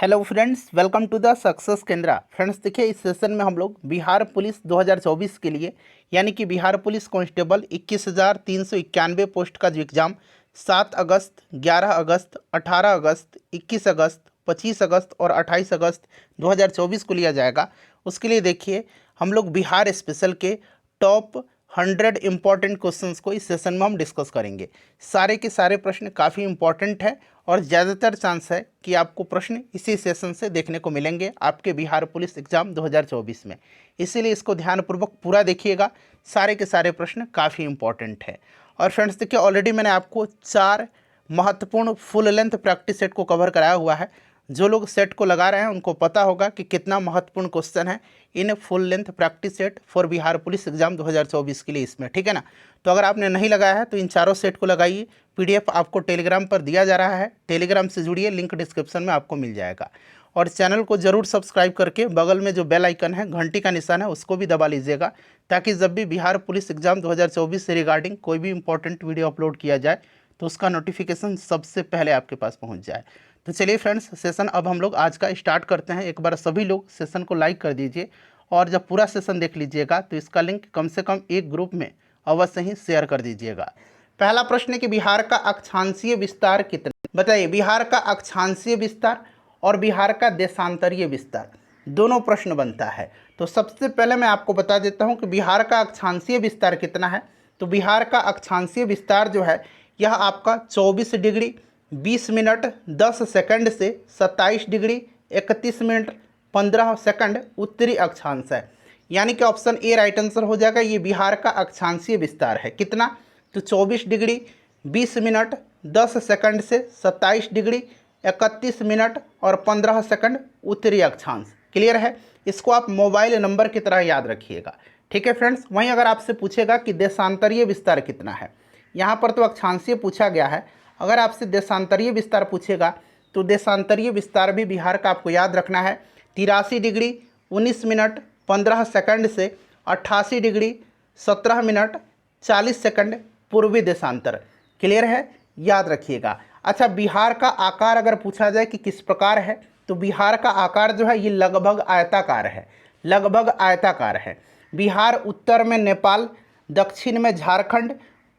Hello friends, welcome to the success Kendra. Friends देखिए, इस session में हम लोग बिहार पुलिस 2024 के लिए यानी कि बिहार पुलिस कांस्टेबल 21,391 पोस्ट का जो एग्ज़ाम 7 अगस्त, 11 अगस्त, 18 अगस्त, 21 अगस्त, 25 अगस्त और 28 अगस्त 2024 को लिया जाएगा, उसके लिए देखिए हम लोग बिहार स्पेशल के टॉप 100 इम्पॉर्टेंट क्वेश्चंस को इस सेशन में हम डिस्कस करेंगे। सारे के सारे प्रश्न काफ़ी इंपॉर्टेंट है और ज़्यादातर चांस है कि आपको प्रश्न इसी सेशन से देखने को मिलेंगे आपके बिहार पुलिस एग्ज़ाम 2024 में। इसीलिए इसको ध्यानपूर्वक पूरा देखिएगा, सारे के सारे प्रश्न काफ़ी इंपॉर्टेंट है। और फ्रेंड्स देखिए, ऑलरेडी मैंने आपको 4 महत्वपूर्ण फुल लेंथ प्रैक्टिस सेट को कवर कराया हुआ है। जो लोग सेट को लगा रहे हैं उनको पता होगा कि कितना महत्वपूर्ण क्वेश्चन है in full length practice set for Bihar police exam 2024 के लिए इसमें, ठीक है ना। तो अगर आपने नहीं लगाया है तो इन चारों सेट को लगाइए। पीडीएफ आपको टेलीग्राम पर दिया जा रहा है, टेलीग्राम से जुड़िए, लिंक डिस्क्रिप्शन में आपको मिल जाएगा। और चैनल को ज़रूर सब्सक्राइब करके बगल में जो बेल आइकन है, घंटी का निशान है, उसको भी दबा लीजिएगा, ताकि जब भी बिहार पुलिस एग्जाम 2024 से रिगार्डिंग कोई भी इंपॉर्टेंट वीडियो अपलोड किया जाए तो उसका नोटिफिकेशन सबसे पहले आपके पास पहुंच जाए। तो चलिए फ्रेंड्स, सेशन अब हम लोग आज का स्टार्ट करते हैं। एक बार सभी लोग सेशन को लाइक कर दीजिए और जब पूरा सेशन देख लीजिएगा तो इसका लिंक कम से कम एक ग्रुप में अवश्य ही शेयर कर दीजिएगा। पहला प्रश्न है कि बिहार का अक्षांशीय विस्तार कितना, बताइए। बिहार का अक्षांशीय विस्तार और बिहार का देशांतरीय विस्तार दोनों प्रश्न बनता है। तो सबसे पहले मैं आपको बता देता हूं कि बिहार का अक्षांशीय विस्तार कितना है। तो बिहार का अक्षांशीय विस्तार जो है यह आपका 24 डिग्री 20 मिनट 10 सेकंड से 27 डिग्री 31 मिनट 15 सेकंड उत्तरी अक्षांश है। यानी कि ऑप्शन ए राइट आंसर हो जाएगा। ये बिहार का अक्षांशीय विस्तार है। कितना? तो 24 डिग्री 20 मिनट 10 सेकंड से 27 डिग्री 31 मिनट और 15 सेकंड उत्तरी अक्षांश। क्लियर है? इसको आप मोबाइल नंबर की तरह याद रखिएगा, ठीक है फ्रेंड्स। वहीं अगर आपसे पूछेगा कि देशांतरीय विस्तार कितना है, यहाँ पर तो अक्षांशीय पूछा गया है, अगर आपसे देशांतरीय विस्तार पूछेगा तो देशांतरीय विस्तार भी बिहार का आपको याद रखना है। 83 डिग्री 19 मिनट 15 सेकंड से 88 डिग्री 17 मिनट 40 सेकंड पूर्वी देशांतर। क्लियर है? याद रखिएगा। अच्छा, बिहार का आकार अगर पूछा जाए कि किस प्रकार है, तो बिहार का आकार जो है ये लगभग आयताकार है, लगभग आयताकार है। बिहार उत्तर में नेपाल, दक्षिण में झारखंड,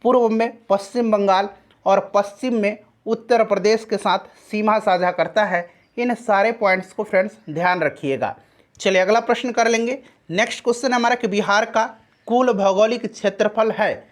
पूर्व में पश्चिम बंगाल और पश्चिम में उत्तर प्रदेश के साथ सीमा साझा करता है। इन सारे पॉइंट्स को फ्रेंड्स ध्यान रखिएगा। चलिए अगला प्रश्न कर लेंगे। नेक्स्ट क्वेश्चन हमारा कि बिहार का कुल भौगोलिक क्षेत्रफल है।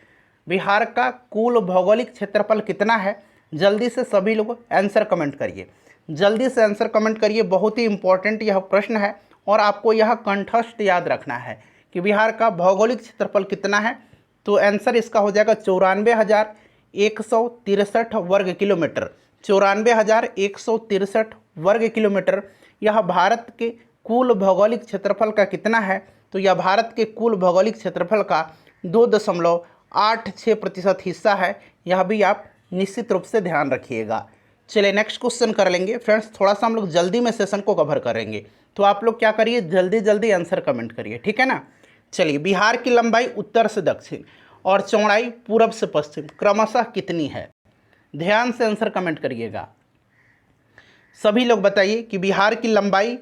बिहार का कुल भौगोलिक क्षेत्रफल कितना है? जल्दी से सभी लोग आंसर कमेंट करिए, जल्दी से आंसर कमेंट करिए। बहुत ही इंपॉर्टेंट यह प्रश्न है और आपको यह कंठस्थ याद रखना है कि बिहार का भौगोलिक क्षेत्रफल कितना है। तो आंसर इसका हो जाएगा 94,163 वर्ग किलोमीटर। 94,163 वर्ग किलोमीटर यह भारत के कुल भौगोलिक क्षेत्रफल का कितना है? तो यह भारत के कुल भौगोलिक क्षेत्रफल का 2.86% हिस्सा है। यह भी आप निश्चित रूप से ध्यान रखिएगा। चलिए नेक्स्ट क्वेश्चन कर लेंगे फ्रेंड्स। थोड़ा सा हम लोग जल्दी में सेशन को कवर करेंगे, तो आप लोग क्या करिए, जल्दी जल्दी आंसर कमेंट करिए, ठीक है ना। चलिए, बिहार की लंबाई उत्तर से दक्षिण और चौड़ाई पूरब से पश्चिम क्रमशः कितनी है? ध्यान से आंसर कमेंट करिएगा। सभी लोग बताइए कि बिहार की लंबाई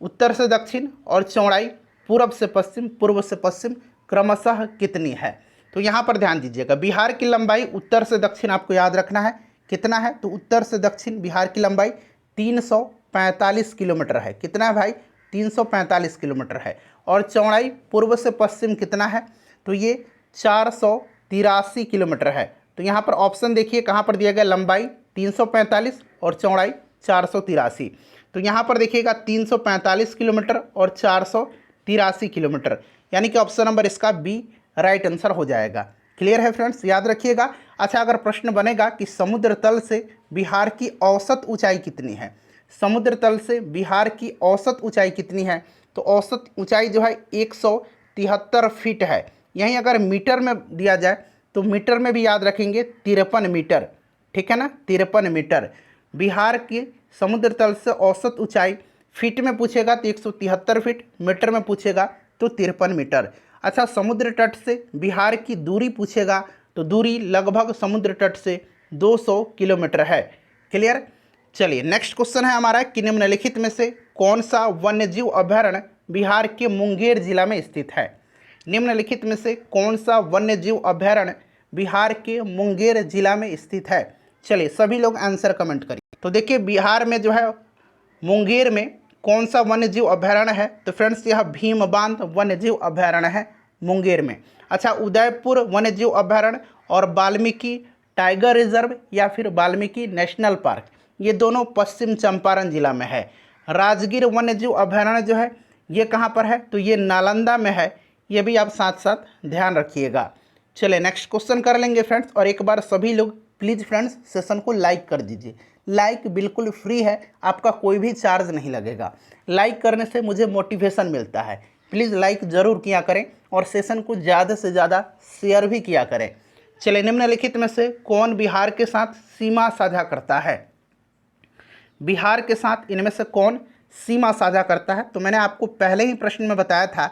उत्तर से दक्षिण और चौड़ाई पूरब से पश्चिम, पूर्व से पश्चिम क्रमशः कितनी है। तो यहाँ पर ध्यान दीजिएगा, बिहार की लंबाई उत्तर से दक्षिण आपको याद रखना है कितना है। तो उत्तर से दक्षिण बिहार की लंबाई 345 किलोमीटर है। कितना है भाई? 345 किलोमीटर है। और चौड़ाई पूर्व से पश्चिम कितना है? तो ये 483 किलोमीटर है। तो यहाँ पर ऑप्शन देखिए कहाँ पर दिया गया, लंबाई 345 और चौड़ाई 483। तो यहाँ पर देखिएगा 345 किलोमीटर और 483 किलोमीटर, यानी कि ऑप्शन नंबर इसका बी राइट आंसर हो जाएगा। क्लियर है फ्रेंड्स? याद रखिएगा। अच्छा, अगर प्रश्न बनेगा कि समुद्र तल से बिहार की औसत ऊंचाई कितनी है, समुद्र तल से बिहार की औसत ऊंचाई कितनी है, तो औसत ऊंचाई जो है 173 फीट है। यहीं अगर मीटर में दिया जाए तो मीटर में भी याद रखेंगे 53 मीटर, ठीक है ना, 53 मीटर। बिहार की समुद्र तल से औसत ऊंचाई फीट में पूछेगा तो 173 फीट, मीटर में पूछेगा तो 53 मीटर। अच्छा, समुद्र तट से बिहार की दूरी पूछेगा तो दूरी लगभग समुद्र तट से 200 किलोमीटर है। क्लियर? चलिए नेक्स्ट क्वेश्चन है हमारा कि निम्नलिखित में से कौन सा वन्यजीव अभयारण्य बिहार के मुंगेर जिला में स्थित है। निम्नलिखित में से कौन सा वन्यजीव अभयारण्य बिहार के मुंगेर जिला में स्थित है। चलिए सभी लोग आंसर कमेंट करिए। तो देखिए बिहार में जो है मुंगेर में कौन सा वन्यजीव अभयारण्य है, तो फ्रेंड्स यह भीम बांध वन्यजीव अभयारण्य है मुंगेर में। अच्छा, उदयपुर वन्यजीव अभयारण्य और वाल्मीकि टाइगर रिजर्व या फिर वाल्मीकि नेशनल पार्क, ये दोनों पश्चिम चंपारण जिला में है। राजगीर वन्यजीव अभयारण्य जो है ये कहाँ पर है, तो ये नालंदा में है। ये भी आप साथ साथ ध्यान रखिएगा। चलिए नेक्स्ट क्वेश्चन कर लेंगे फ्रेंड्स। और एक बार सभी लोग प्लीज़ फ्रेंड्स सेशन को लाइक कर दीजिए। लाइक बिल्कुल फ्री है, आपका कोई भी चार्ज नहीं लगेगा। लाइक करने से मुझे मोटिवेशन मिलता है। प्लीज़ लाइक ज़रूर किया करें और सेशन को ज़्यादा से ज़्यादा शेयर भी किया करें। चलिए निम्नलिखित में से कौन बिहार के साथ सीमा साझा करता है। बिहार के साथ इनमें से कौन सीमा साझा करता है, तो मैंने आपको पहले ही प्रश्न में बताया था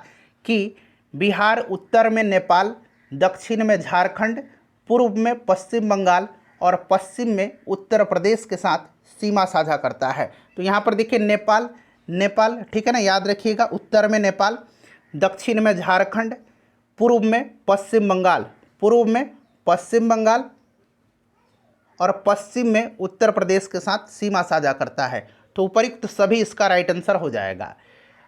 कि बिहार उत्तर में नेपाल, दक्षिण में झारखंड, पूर्व में पश्चिम बंगाल और पश्चिम में उत्तर प्रदेश के साथ सीमा साझा करता है। तो यहाँ पर देखिए नेपाल ठीक है ना, याद रखिएगा। उत्तर में नेपाल, दक्षिण में झारखंड, पूर्व में पश्चिम बंगाल और पश्चिम में उत्तर प्रदेश के साथ सीमा साझा करता है। तो उपयुक्त सभी इसका राइट आंसर हो जाएगा।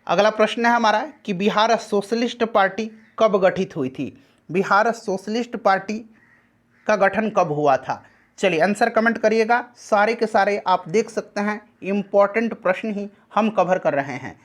अगला प्रश्न है हमारा कि बिहार सोशलिस्ट पार्टी कब गठित हुई थी। बिहार सोशलिस्ट पार्टी का गठन कब हुआ था। चलिए आंसर कमेंट करिएगा। सारे के सारे आप देख सकते हैं इम्पॉर्टेंट प्रश्न ही हम कवर कर रहे हैं।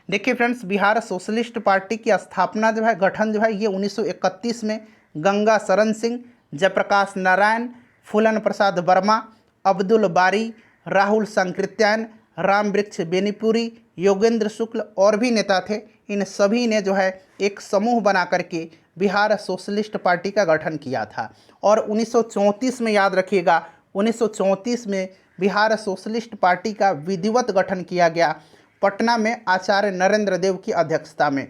देखिए फ्रेंड्स, बिहार सोशलिस्ट पार्टी की स्थापना जो है, गठन जो है, ये 1931 में गंगा शरण सिंह, जयप्रकाश नारायण, फूलन प्रसाद वर्मा, अब्दुल बारी, राहुल सांकृत्यायन, राम वृक्ष बेनीपुरी, योगेंद्र शुक्ल और भी नेता थे। इन सभी ने जो है एक समूह बना करके बिहार सोशलिस्ट पार्टी का गठन किया था। और 1934 में, याद रखिएगा, 1934 में बिहार सोशलिस्ट पार्टी का विधिवत गठन किया गया पटना में आचार्य नरेंद्र देव की अध्यक्षता में,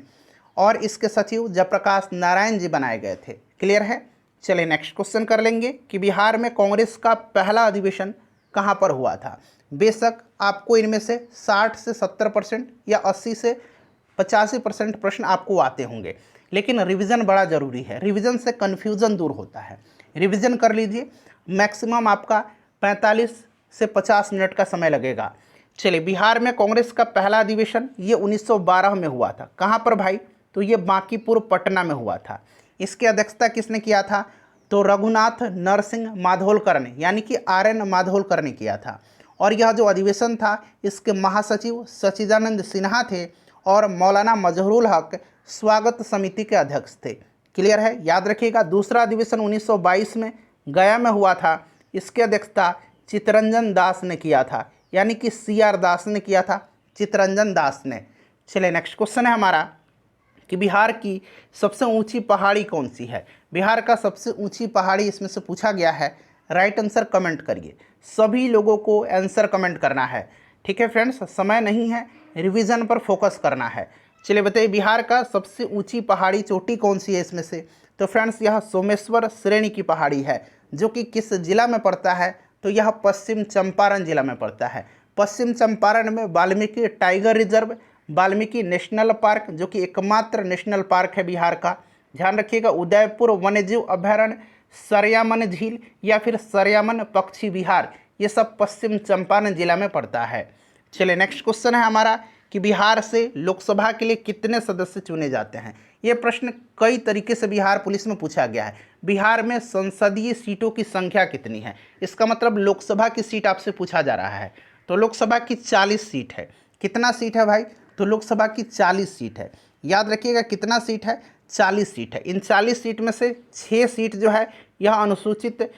और इसके सचिव जयप्रकाश नारायण जी बनाए गए थे। क्लियर है। चलिए नेक्स्ट क्वेश्चन कर लेंगे कि बिहार में कांग्रेस का पहला अधिवेशन कहाँ पर हुआ था। बेशक आपको इनमें से 60 से 70% या 80 से 85% प्रश्न आपको आते होंगे, लेकिन रिवीजन बड़ा ज़रूरी है। रिवीजन से कन्फ्यूज़न दूर होता है। रिवीजन कर लीजिए, मैक्सिमम आपका 45 से 50 मिनट का समय लगेगा। चलिए, बिहार में कांग्रेस का पहला अधिवेशन ये 1912 में हुआ था। कहाँ पर भाई, तो ये बांकीपुर पटना में हुआ था। इसकी अध्यक्षता किसने किया था, तो रघुनाथ नरसिंह माधोलकर ने, यानी कि RN माधोलकर ने किया था। और यह जो अधिवेशन था, इसके महासचिव सच्चिदानंद सिन्हा थे और मौलाना मजहरूल हक स्वागत समिति के अध्यक्ष थे। क्लियर है, याद रखिएगा। दूसरा अधिवेशन 1922 में गया में हुआ था। इसकी अध्यक्षता चित्तरंजन दास ने किया था, यानी कि CR दास ने किया था, चित्तरंजन दास ने। चलिए नेक्स्ट क्वेश्चन है हमारा कि बिहार की सबसे ऊंची पहाड़ी कौन सी है। बिहार का सबसे ऊंची पहाड़ी इसमें से पूछा गया है। राइट आंसर कमेंट करिए। सभी लोगों को आंसर कमेंट करना है। ठीक है फ्रेंड्स, समय नहीं है, रिवीजन पर फोकस करना है। चलिए बताइए, बिहार का सबसे ऊंची पहाड़ी चोटी कौन सी है इसमें से। तो फ्रेंड्स, यह सोमेश्वर श्रेणी की पहाड़ी है, जो कि किस जिला में पड़ता है, तो यह पश्चिम चंपारण जिला में पड़ता है। पश्चिम चंपारण में Valmiki tiger reserve, Valmiki national park, जो कि एकमात्र नेशनल पार्क है बिहार का, ध्यान रखिएगा, उदयपुर वन्यजीव अभयारण्य, सरयामन झील या फिर सरयामन पक्षी विहार, ये सब पश्चिम चंपारण जिला में पड़ता है। चलिए नेक्स्ट क्वेश्चन है हमारा कि बिहार से लोकसभा के लिए कितने सदस्य चुने जाते हैं। ये प्रश्न कई तरीके से बिहार पुलिस में पूछा गया है। बिहार में संसदीय सीटों की संख्या कितनी है, इसका मतलब लोकसभा की सीट आपसे पूछा जा रहा है। तो लोकसभा की 40 सीट है। कितना सीट है भाई, तो लोकसभा की 40 सीट है। याद रखिएगा कितना सीट है, 40 सीट है। इन 40 सीट में से 6 सीट जो है यह अनुसूचित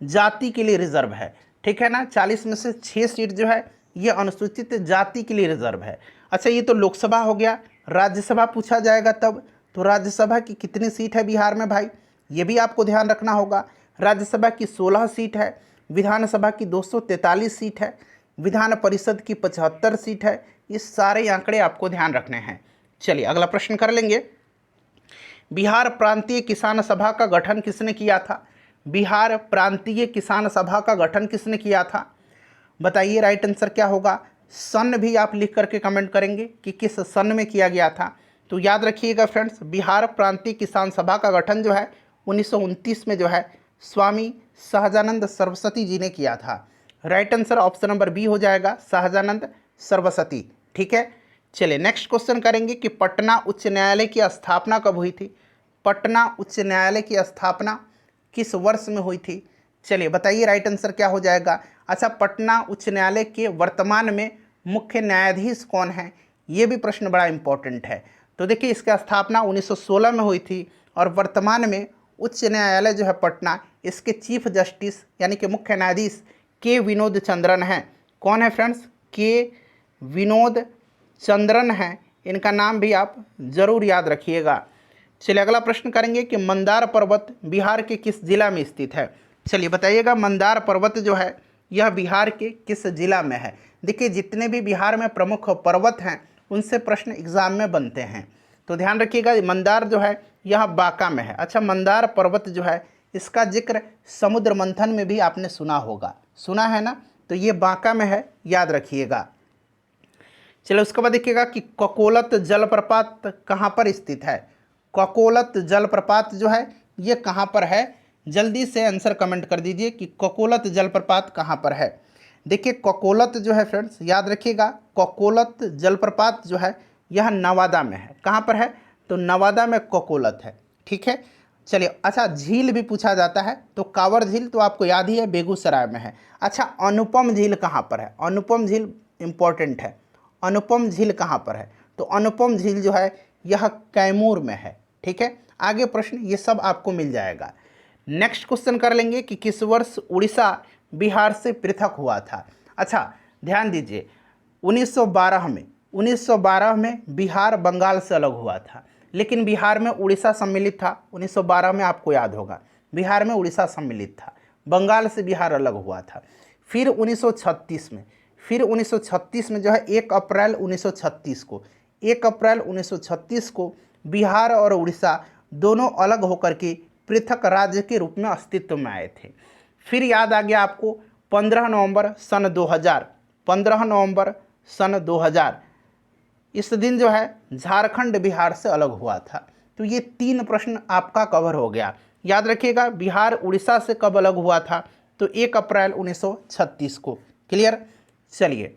जाति के लिए रिजर्व है। ठीक है ना, 40 में से 6 सीट जो है ये अनुसूचित जाति के लिए रिजर्व है। अच्छा, ये तो लोकसभा हो गया। राज्यसभा पूछा जाएगा तब, तो राज्यसभा की कितनी सीट है बिहार में भाई, ये भी आपको ध्यान रखना होगा। राज्यसभा की 16 सीट है, विधानसभा की 243 सीट है, विधान परिषद की 75 सीट है। ये सारे आंकड़े आपको ध्यान रखने हैं। चलिए अगला प्रश्न कर लेंगे। बिहार प्रांतीय किसान सभा का गठन किसने किया था। बिहार प्रांतीय किसान सभा का गठन किसने किया था। बताइए राइट आंसर क्या होगा। सन भी आप लिख करके कमेंट करेंगे कि किस सन में किया गया था। तो याद रखिएगा फ्रेंड्स, बिहार प्रांतीय किसान सभा का गठन जो है 1929 में जो है स्वामी सहजानंद सरस्वती जी ने किया था। Right answer option number B हो जाएगा, सहजानंद सरस्वती। ठीक है, चलिए नेक्स्ट क्वेश्चन करेंगे कि पटना उच्च न्यायालय की स्थापना कब हुई थी। पटना उच्च न्यायालय की स्थापना किस वर्ष में हुई थी। चलिए बताइए राइट आंसर क्या हो जाएगा। अच्छा, पटना उच्च न्यायालय के वर्तमान में मुख्य न्यायाधीश कौन है, ये भी प्रश्न बड़ा इंपॉर्टेंट है। तो देखिए इसकी स्थापना 1916 में हुई थी और वर्तमान में उच्च न्यायालय जो है पटना, इसके चीफ जस्टिस यानी कि मुख्य न्यायाधीश के विनोद चंद्रन हैं। कौन है फ्रेंड्स, के विनोद चंद्रन हैं। इनका नाम भी आप जरूर याद रखिएगा। चलिए अगला प्रश्न करेंगे कि मंदार पर्वत बिहार के किस जिला में स्थित है। चलिए बताइएगा, मंदार पर्वत जो है यह बिहार के किस जिला में है। देखिए जितने भी बिहार में प्रमुख पर्वत हैं उनसे प्रश्न एग्जाम में बनते हैं, तो ध्यान रखिएगा मंदार जो है यह बांका में है। अच्छा, मंदार पर्वत जो है इसका जिक्र समुद्र मंथन में भी आपने सुना होगा, सुना है ना, तो ये बांका में है, याद रखिएगा। चलो उसके बाद देखिएगा कि ककोलत जलप्रपात कहाँ पर स्थित है। ककोलत जलप्रपात जो है ये कहाँ पर है, जल्दी से आंसर कमेंट कर दीजिए कि ककोलत जलप्रपात कहाँ पर है। देखिए ककोलत जो है फ्रेंड्स याद रखिएगा, ककोलत जलप्रपात जो है यह नवादा में है। कहाँ पर है, तो नवादा में ककोलत है। ठीक है, चलिए अच्छा झील भी पूछा जाता है, तो कांवर झील तो आपको याद ही है बेगूसराय में है। अच्छा अनुपम झील कहाँ पर है, अनुपम झील इंपॉर्टेंट है। अनुपम झील कहाँ पर है, तो अनुपम झील जो है यह कैमूर में है। ठीक है, आगे प्रश्न ये सब आपको मिल जाएगा। नेक्स्ट क्वेश्चन कर लेंगे कि किस वर्ष उड़ीसा बिहार से पृथक हुआ था। अच्छा ध्यान दीजिए 1912 में बिहार बंगाल से अलग हुआ था, लेकिन बिहार में उड़ीसा सम्मिलित था। 1912 में आपको याद होगा बिहार में उड़ीसा सम्मिलित था, बंगाल से बिहार अलग हुआ था। फिर 1936 में जो है 1 अप्रैल 1936 को बिहार और उड़ीसा दोनों अलग होकर के पृथक राज्य के रूप में अस्तित्व में आए थे। फिर याद आ गया आपको 15 नवंबर सन 2000 इस दिन जो है झारखंड बिहार से अलग हुआ था। तो ये 3 प्रश्न आपका कवर हो गया। याद रखिएगा बिहार उड़ीसा से कब अलग हुआ था, तो 1 अप्रैल 1936 को। क्लियर, चलिए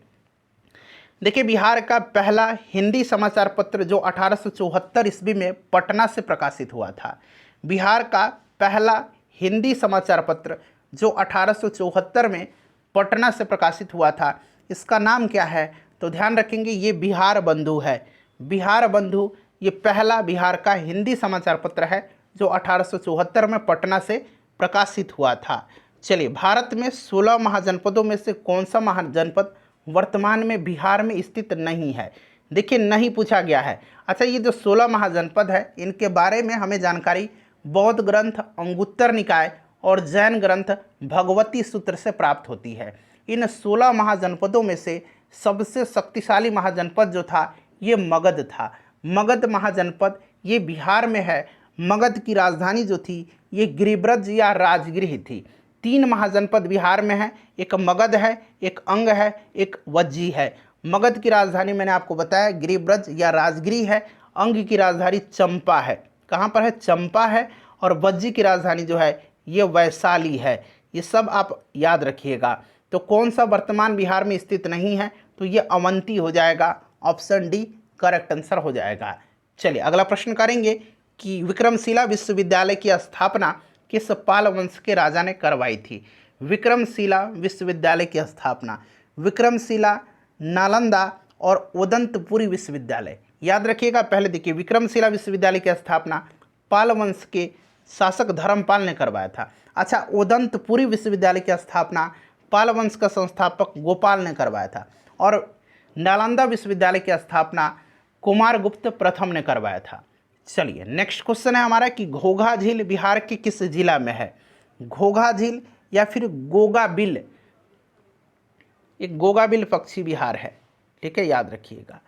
देखिए बिहार का पहला हिंदी समाचार पत्र जो 1874 ईस्वी में पटना से प्रकाशित हुआ था। बिहार का पहला हिंदी समाचार पत्र जो 1874 में पटना से प्रकाशित हुआ था, इसका नाम क्या है, तो ध्यान रखेंगे ये बिहार बंधु है। बिहार बंधु ये पहला बिहार का हिंदी समाचार पत्र है जो 1874 में पटना से प्रकाशित हुआ था। चलिए भारत में 16 महाजनपदों में से कौन सा महाजनपद वर्तमान में बिहार में स्थित नहीं है। देखिए नहीं पूछा गया है। अच्छा ये जो 16 महाजनपद है इनके बारे में हमें जानकारी बौद्ध ग्रंथ अंगुत्तर निकाय और जैन ग्रंथ भगवती सूत्र से प्राप्त होती है। इन 16 महाजनपदों में से सबसे शक्तिशाली महाजनपद जो था ये मगध था। मगध महाजनपद ये बिहार में है। मगध की राजधानी जो थी ये गिरिब्रज या राजगृह थी। 3 महाजनपद बिहार में है, एक मगध है, एक अंग है, एक वज्जी है। मगध की राजधानी मैंने आपको बताया गिरिब्रज या राजगृह है। अंग की राजधानी चंपा है। कहाँ पर है, चंपा है। और वज्जी की राजधानी जो है ये वैशाली है। ये सब आप याद रखिएगा। तो कौन सा वर्तमान बिहार में स्थित नहीं है, तो ये अवंती हो जाएगा। ऑप्शन डी करेक्ट आंसर हो जाएगा। चलिए अगला प्रश्न करेंगे कि विक्रमशिला विश्वविद्यालय की स्थापना किस पाल वंश के राजा ने करवाई थी। विक्रमशिला विश्वविद्यालय की स्थापना विक्रमशिला, नालंदा और उदंतपुरी विश्वविद्यालय, याद रखिएगा। पहले देखिए विक्रमशिला विश्वविद्यालय की स्थापना पाल वंश के शासक धर्मपाल ने करवाया था। अच्छा उदंतपुरी विश्वविद्यालय की स्थापना पाल वंश का संस्थापक गोपाल ने करवाया था। और नालंदा विश्वविद्यालय की स्थापना कुमारगुप्त प्रथम ने करवाया था। चलिए नेक्स्ट क्वेश्चन है हमारा कि घोघा झील बिहार के किस जिला में है। घोघा झील या फिर गोगाबिल, एक गोगाबिल पक्षी बिहार है। ठीक है, याद रखिएगा।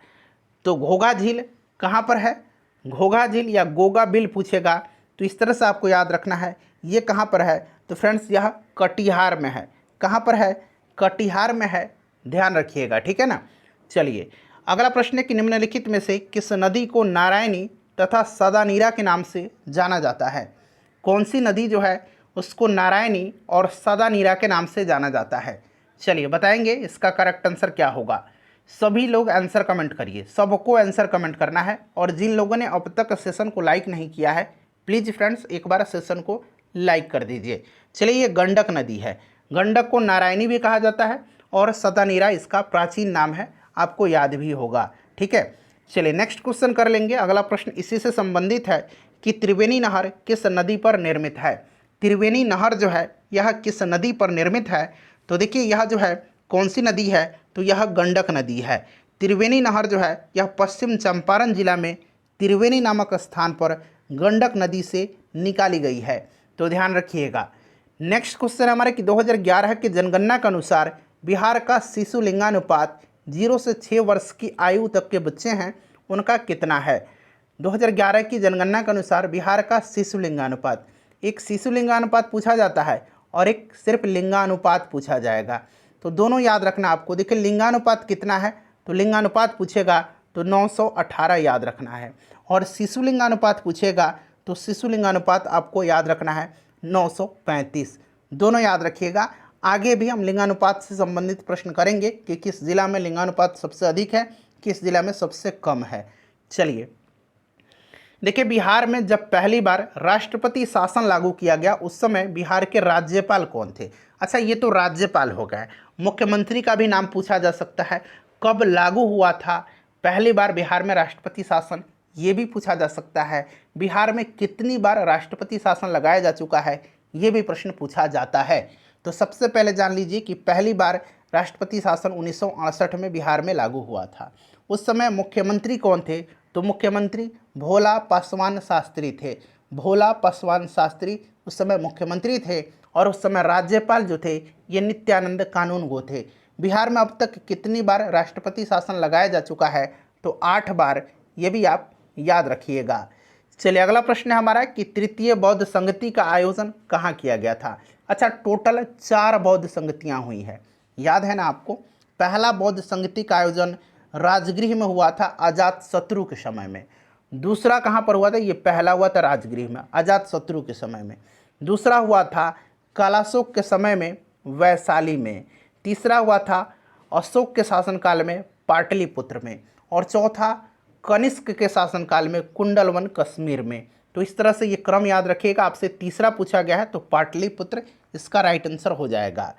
तो घोघा झील कहाँ पर है, घोघा झील या गोगाबिल पूछेगा तो इस तरह से आपको याद रखना है। ये कहाँ पर है, तो फ्रेंड्स यह कटिहार में है। कहाँ पर है, कटिहार में है, ध्यान रखिएगा, ठीक है ना। चलिए अगला प्रश्न है कि निम्नलिखित में से किस नदी को नारायणी तथा सदानीरा के नाम से जाना जाता है। कौन सी नदी जो है उसको नारायणी और सदानीरा के नाम से जाना जाता है। चलिए बताएंगे इसका करेक्ट आंसर क्या होगा। सभी लोग आंसर कमेंट करिए, सबको आंसर कमेंट करना है। और जिन लोगों ने अब तक सेशन को लाइक नहीं किया है प्लीज़ फ्रेंड्स एक बार सेशन को लाइक कर दीजिए। चलिए ये गंडक नदी है, गंडक को नारायणी भी कहा जाता है और सदानीरा इसका प्राचीन नाम है, आपको याद भी होगा, ठीक है। चलिए नेक्स्ट क्वेश्चन कर लेंगे। अगला प्रश्न इसी से संबंधित है कि त्रिवेणी नहर किस नदी पर निर्मित है। त्रिवेणी नहर जो है यह किस नदी पर निर्मित है। तो देखिए यह जो है कौन सी नदी है, तो यह गंडक नदी है। त्रिवेणी नहर जो है यह पश्चिम चंपारण जिला में त्रिवेणी नामक स्थान पर गंडक नदी से निकाली गई है, तो ध्यान रखिएगा। नेक्स्ट क्वेश्चन हमारे कि 2011 की जनगणना के अनुसार बिहार का शिशु लिंगानुपात 0 से 6 वर्ष की आयु तक के बच्चे हैं उनका कितना है। 2011 की जनगणना के अनुसार बिहार का शिशु लिंगानुपात, एक शिशु लिंगानुपात पूछा जाता है और एक सिर्फ लिंगानुपात पूछा जाएगा, तो दोनों याद रखना आपको। देखिए लिंगानुपात कितना है, तो लिंगानुपात पूछेगा तो 918 याद रखना है, और शिशु लिंगानुपात पूछेगा तो शिशु लिंगानुपात आपको याद रखना है 935, दोनों याद रखिएगा। आगे भी हम लिंगानुपात से संबंधित प्रश्न करेंगे कि किस जिला में लिंगानुपात सबसे अधिक है, किस जिला में सबसे कम है। चलिए देखिए बिहार में जब पहली बार राष्ट्रपति शासन लागू किया गया उस समय बिहार के राज्यपाल कौन थे। अच्छा ये तो राज्यपाल हो गए, मुख्यमंत्री का भी नाम पूछा जा सकता है। कब लागू हुआ था पहली बार बिहार में राष्ट्रपति शासन, ये भी पूछा जा सकता है। बिहार में कितनी बार राष्ट्रपति शासन लगाया जा चुका है, ये भी प्रश्न पूछा जाता है। तो सबसे पहले जान लीजिए कि पहली बार राष्ट्रपति शासन 1968 में बिहार में लागू हुआ था। उस समय मुख्यमंत्री कौन थे, तो मुख्यमंत्री भोला पासवान शास्त्री थे। भोला पासवान शास्त्री उस समय मुख्यमंत्री थे, और उस समय राज्यपाल जो थे ये नित्यानंद कानूनगो थे। बिहार में अब तक कितनी बार राष्ट्रपति शासन लगाया जा चुका है, तो 8 बार, ये भी आप याद रखिएगा। चलिए अगला प्रश्न है हमारा कि तृतीय बौद्ध संगति का आयोजन कहाँ किया गया था। अच्छा टोटल 4 बौद्ध संगतियाँ हुई है, याद है ना आपको। पहला बौद्ध संगति का आयोजन राजगृह में हुआ था अजातशत्रु के समय में। दूसरा कहाँ पर हुआ था, ये पहला हुआ था राजगृह में अजातशत्रु के समय में। दूसरा हुआ था कालाशोक के समय में वैशाली में। तीसरा हुआ था अशोक के शासनकाल में पाटलिपुत्र में। और चौथा कनिष्क के शासनकाल में कुंडलवन कश्मीर में। तो इस तरह से ये क्रम याद रखिएगा। आपसे तीसरा पूछा गया है तो पाटलिपुत्र इसका राइट आंसर हो जाएगा।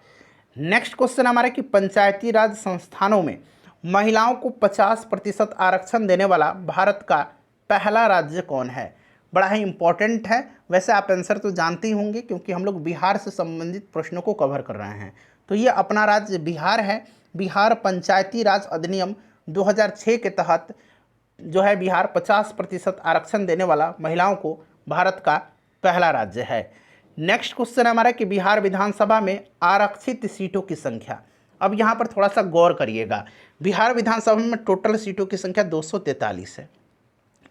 नेक्स्ट क्वेश्चन हमारा कि पंचायती राज संस्थानों में महिलाओं को 50% आरक्षण देने वाला भारत का पहला राज्य कौन है। बड़ा ही इंपॉर्टेंट है, वैसे आप आंसर तो जानते ही होंगे क्योंकि हम लोग बिहार से संबंधित प्रश्नों को कवर कर रहे हैं। तो ये अपना राज्य बिहार है। बिहार पंचायती राज अधिनियम 2006 के तहत जो है बिहार 50% आरक्षण देने वाला महिलाओं को भारत का पहला राज्य है। नेक्स्ट क्वेश्चन हमारा कि बिहार विधानसभा में आरक्षित सीटों की संख्या। अब यहाँ पर थोड़ा सा गौर करिएगा। बिहार विधानसभा में टोटल सीटों की संख्या 243 है,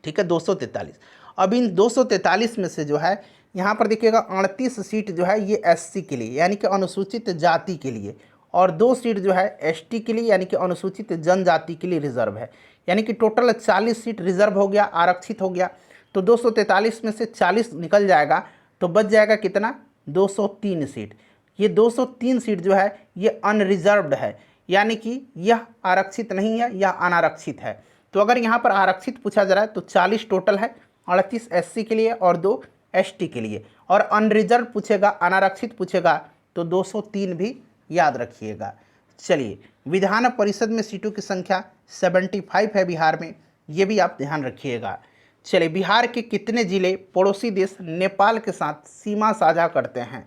ठीक है 243। अब इन 243 में से जो है यहाँ पर देखिएगा 38 सीट जो है ये एससी के लिए यानी कि अनुसूचित जाति के लिए, और 2 सीट जो है एसटी के लिए यानी कि अनुसूचित जनजाति के लिए रिजर्व है। यानी कि टोटल 40 सीट रिजर्व हो गया, आरक्षित हो गया। तो 243 में से 40 निकल जाएगा तो बच जाएगा कितना, 203 सीट। ये 203 सीट जो है ये अनरिजर्व्ड है, यानी कि यह आरक्षित नहीं है, यह अनारक्षित है। तो अगर यहाँ पर आरक्षित पूछा जा रहा है तो 40 टोटल है, 38 एससी के लिए और 2 एसटी के लिए, और अनरिजर्व पूछेगा, अनारक्षित पूछेगा तो 203 भी याद रखिएगा। चलिए विधान परिषद में सीटों की संख्या 75 है बिहार में, ये भी आप ध्यान रखिएगा। चलिए बिहार के कितने जिले पड़ोसी देश नेपाल के साथ सीमा साझा करते हैं।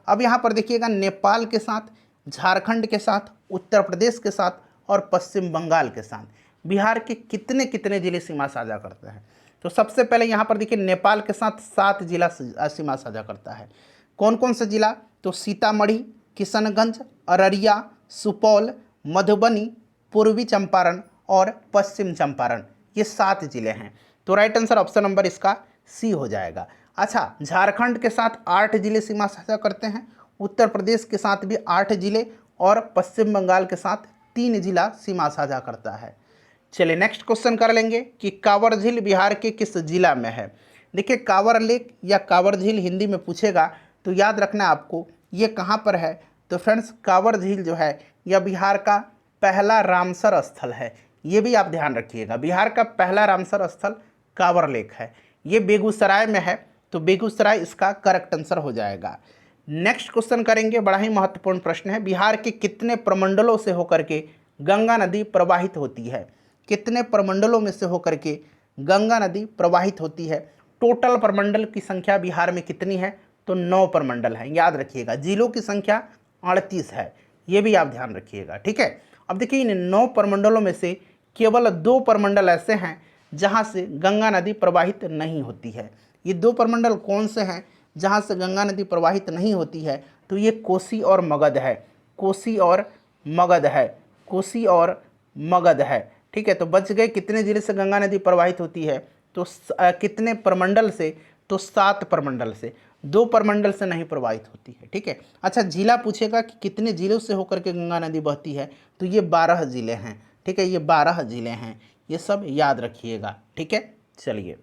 अब यहाँ पर देखिएगा नेपाल के साथ, झारखंड के साथ, उत्तर प्रदेश के साथ और पश्चिम बंगाल के साथ बिहार के कितने कितने जिले सीमा साझा करते हैं। तो सबसे पहले यहाँ पर देखिए नेपाल के साथ 7 जिला सीमा साझा करता है। कौन कौन से जिला, तो सीतामढ़ी, किशनगंज, अररिया, सुपौल, मधुबनी, पूर्वी चंपारण और पश्चिम चंपारण, ये 7 जिले हैं। तो राइट आंसर ऑप्शन नंबर इसका सी हो जाएगा। अच्छा झारखंड के साथ 8 जिले सीमा साझा करते हैं, उत्तर प्रदेश के साथ भी 8 जिले और पश्चिम बंगाल के साथ 3 जिला सीमा साझा करता है। चलिए नेक्स्ट क्वेश्चन कर लेंगे कि कांवर झील बिहार के किस जिला में है। देखिए कांवर लेक या कांवर झील हिंदी में पूछेगा तो याद रखना आपको ये कहाँ पर है। तो फ्रेंड्स कांवर झील जो है यह बिहार का पहला रामसर स्थल है, ये भी आप ध्यान रखिएगा। बिहार का पहला रामसर स्थल कांवर लेक है, ये बेगूसराय में है, तो बेगूसराय इसका करेक्ट आंसर हो जाएगा। नेक्स्ट क्वेश्चन करेंगे, बड़ा ही महत्वपूर्ण प्रश्न है। बिहार के कितने प्रमंडलों से होकर के गंगा नदी प्रवाहित होती है। कितने प्रमंडलों में से होकर के गंगा नदी प्रवाहित होती है। टोटल प्रमंडल की संख्या बिहार में कितनी है, तो 9 प्रमंडल है, याद रखिएगा। जिलों की संख्या 38 है, ये भी आप ध्यान रखिएगा, ठीक है। अब देखिए इन 9 प्रमंडलों में से केवल 2 प्रमंडल ऐसे हैं जहाँ से गंगा नदी प्रवाहित नहीं होती है। ये 2 प्रमंडल कौन से हैं जहाँ से गंगा नदी प्रवाहित नहीं होती है, तो ये कोसी और मगध है। कोसी और मगध है, कोसी और मगध है, ठीक है। तो बच गए कितने जिले से गंगा नदी प्रवाहित होती है, तो कितने प्रमंडल से, तो 7 प्रमंडल से, 2 प्रमंडल से नहीं प्रवाहित होती है, ठीक है। अच्छा जिला पूछेगा कि कितने जिलों से होकर के गंगा नदी बहती है, तो ये 12 जिले हैं, ठीक है, ये 12 जिले हैं, ये सब याद रखिएगा, ठीक है। चलिए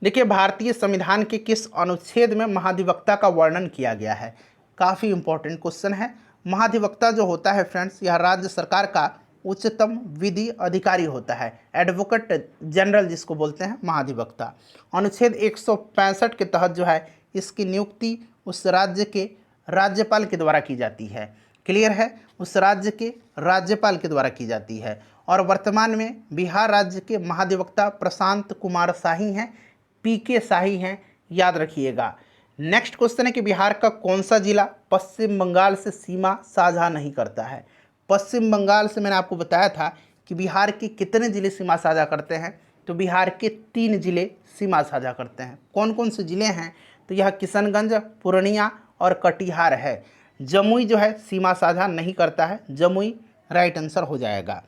देखिए भारतीय संविधान के किस अनुच्छेद में महाधिवक्ता का वर्णन किया गया है। काफ़ी इंपॉर्टेंट क्वेश्चन है। महाधिवक्ता जो होता है फ्रेंड्स, यह राज्य सरकार का उच्चतम विधि अधिकारी होता है, एडवोकेट जनरल जिसको बोलते हैं महाधिवक्ता। अनुच्छेद 165 के तहत जो है इसकी नियुक्ति उस राज्य के राज्यपाल के द्वारा की जाती है। क्लियर है, उस राज्य के राज्यपाल के द्वारा की जाती है। और वर्तमान में बिहार राज्य के महाधिवक्ता प्रशांत कुमार शाही हैं, PK शाही हैं, याद रखिएगा। नेक्स्ट क्वेश्चन है कि बिहार का कौन सा जिला पश्चिम बंगाल से सीमा साझा नहीं करता है। पश्चिम बंगाल से मैंने आपको बताया था कि बिहार के कितने जिले सीमा साझा करते हैं, तो बिहार के 3 जिले सीमा साझा करते हैं। कौन कौन से जिले हैं, तो यह किशनगंज, पूर्णिया और कटिहार है। जमुई जो है सीमा साझा नहीं करता है, जमुई राइट आंसर हो जाएगा।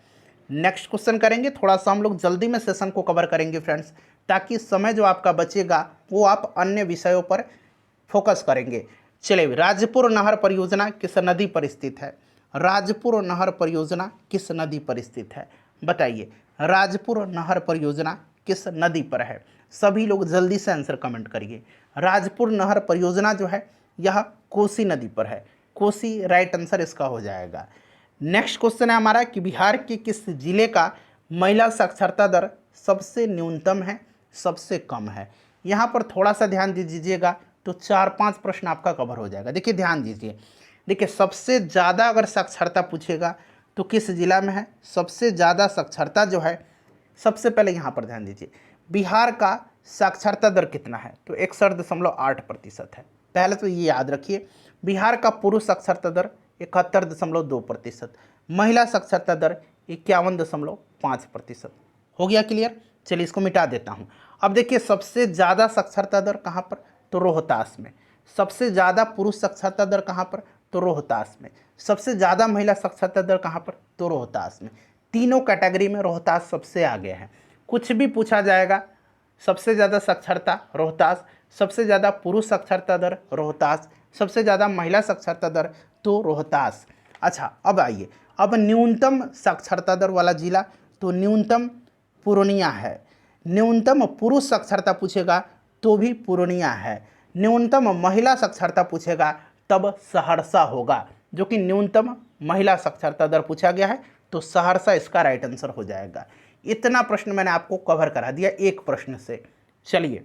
नेक्स्ट क्वेश्चन करेंगे, थोड़ा सा हम लोग जल्दी में सेशन को कवर करेंगे फ्रेंड्स, ताकि समय जो आपका बचेगा वो आप अन्य विषयों पर फोकस करेंगे। चलिए राजपुर नहर परियोजना किस नदी पर स्थित है। राजपुर नहर परियोजना किस नदी पर स्थित है, बताइए। राजपुर नहर परियोजना किस नदी पर है। सभी लोग जल्दी से आंसर कमेंट करिए। राजपुर नहर परियोजना जो है यह कोसी नदी पर है, कोसी राइट आंसर इसका हो जाएगा। नेक्स्ट क्वेश्चन है हमारा कि बिहार के किस जिले का महिला साक्षरता दर सबसे न्यूनतम है, सबसे कम है। यहाँ पर थोड़ा सा ध्यान दीजिएगा तो 4-5 प्रश्न आपका कवर हो जाएगा। देखिए ध्यान दीजिए, देखिए सबसे ज़्यादा अगर साक्षरता पूछेगा तो किस जिला में है। सबसे ज़्यादा साक्षरता जो है, सबसे पहले यहाँ पर ध्यान दीजिए, बिहार का साक्षरता दर कितना है, तो 61.8% है। पहले तो ये याद रखिए। बिहार का पुरुष साक्षरता दर 71.2%, महिला साक्षरता दर 51.5%। हो गया क्लियर। चलिए इसको मिटा देता हूँ। अब देखिए सबसे ज़्यादा साक्षरता दर कहाँ पर, तो रोहतास में। सबसे ज़्यादा पुरुष साक्षरता दर कहाँ पर, तो रोहतास में। सबसे ज़्यादा महिला साक्षरता दर कहाँ पर, तो रोहतास में। तीनों कैटेगरी में रोहतास सबसे आगे है। कुछ भी पूछा जाएगा, सबसे ज़्यादा साक्षरता रोहतास, सबसे ज़्यादा पुरुष साक्षरता दर रोहतास, सबसे ज़्यादा महिला साक्षरता दर तो रोहतास। अच्छा अब आइए, अब न्यूनतम साक्षरता दर वाला जिला, तो न्यूनतम पूर्णिया है। न्यूनतम पुरुष साक्षरता पूछेगा तो भी पूर्णिया है। न्यूनतम महिला साक्षरता पूछेगा तब सहरसा होगा, जो कि न्यूनतम महिला साक्षरता दर पूछा गया है, तो सहरसा इसका राइट आंसर हो जाएगा। इतना प्रश्न मैंने आपको कवर करा दिया एक प्रश्न से। चलिए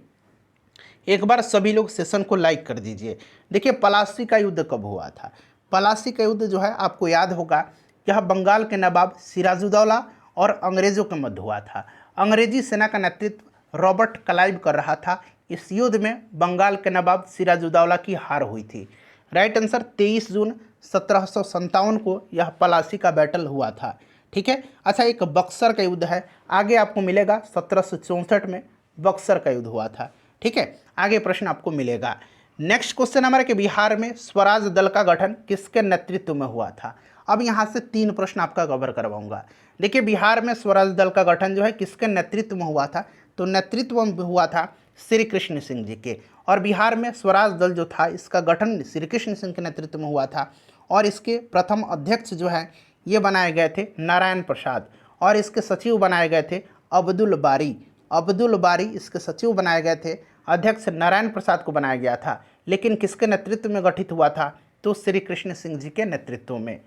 एक बार सभी लोग सेशन को लाइक कर दीजिए। देखिए पलासी का युद्ध कब हुआ था। पलासी का युद्ध जो है आपको याद होगा, यह बंगाल के नवाब सिराजुद्दौला और अंग्रेज़ों के मध्य हुआ था। अंग्रेजी सेना का नेतृत्व रॉबर्ट क्लाइव कर रहा था। इस युद्ध में बंगाल के नवाब सिराजुद्दौला की हार हुई थी। राइट आंसर 23 जून 1757 को यह पलासी का बैटल हुआ था, ठीक है। अच्छा एक बक्सर का युद्ध है, आगे आपको मिलेगा 1764 में बक्सर का युद्ध हुआ था, ठीक है। आगे प्रश्न आपको मिलेगा। नेक्स्ट क्वेश्चन हमारा कि बिहार में स्वराज दल का गठन किसके नेतृत्व में हुआ था। अब यहाँ से 3 प्रश्न आपका कवर करवाऊंगा। देखिए बिहार में स्वराज दल का गठन जो है किसके नेतृत्व में हुआ था, तो नेतृत्व में हुआ था श्री कृष्ण सिंह जी के। और बिहार में स्वराज दल जो था इसका गठन श्री कृष्ण सिंह के नेतृत्व में हुआ था। और इसके प्रथम अध्यक्ष जो है ये बनाए गए थे नारायण प्रसाद, और इसके सचिव बनाए गए थे अब्दुल बारी। अब्दुल बारी इसके सचिव बनाए गए थे, अध्यक्ष नारायण प्रसाद को बनाया गया था। लेकिन किसके नेतृत्व में गठित हुआ था? तो श्री कृष्ण सिंह जी के नेतृत्व में।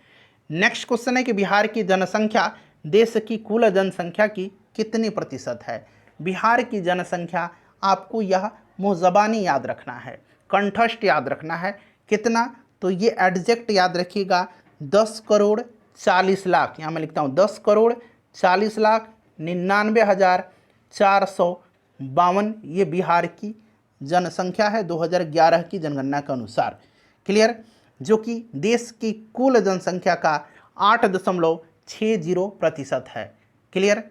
नेक्स्ट क्वेश्चन है कि बिहार की जनसंख्या देश की कुल जनसंख्या की कितनी प्रतिशत है? बिहार की जनसंख्या, आपको यह मुँहज़बानी याद रखना है, कंठस्थ याद रखना है। कितना? तो ये एग्जैक्ट याद रखिएगा, 10,40,00,000। यहाँ मैं लिखता हूँ 10,40,99,452 ये बिहार की जनसंख्या है 2011 की जनगणना के अनुसार। क्लियर? जो कि देश की कुल जनसंख्या का 8.60% है। क्लियर?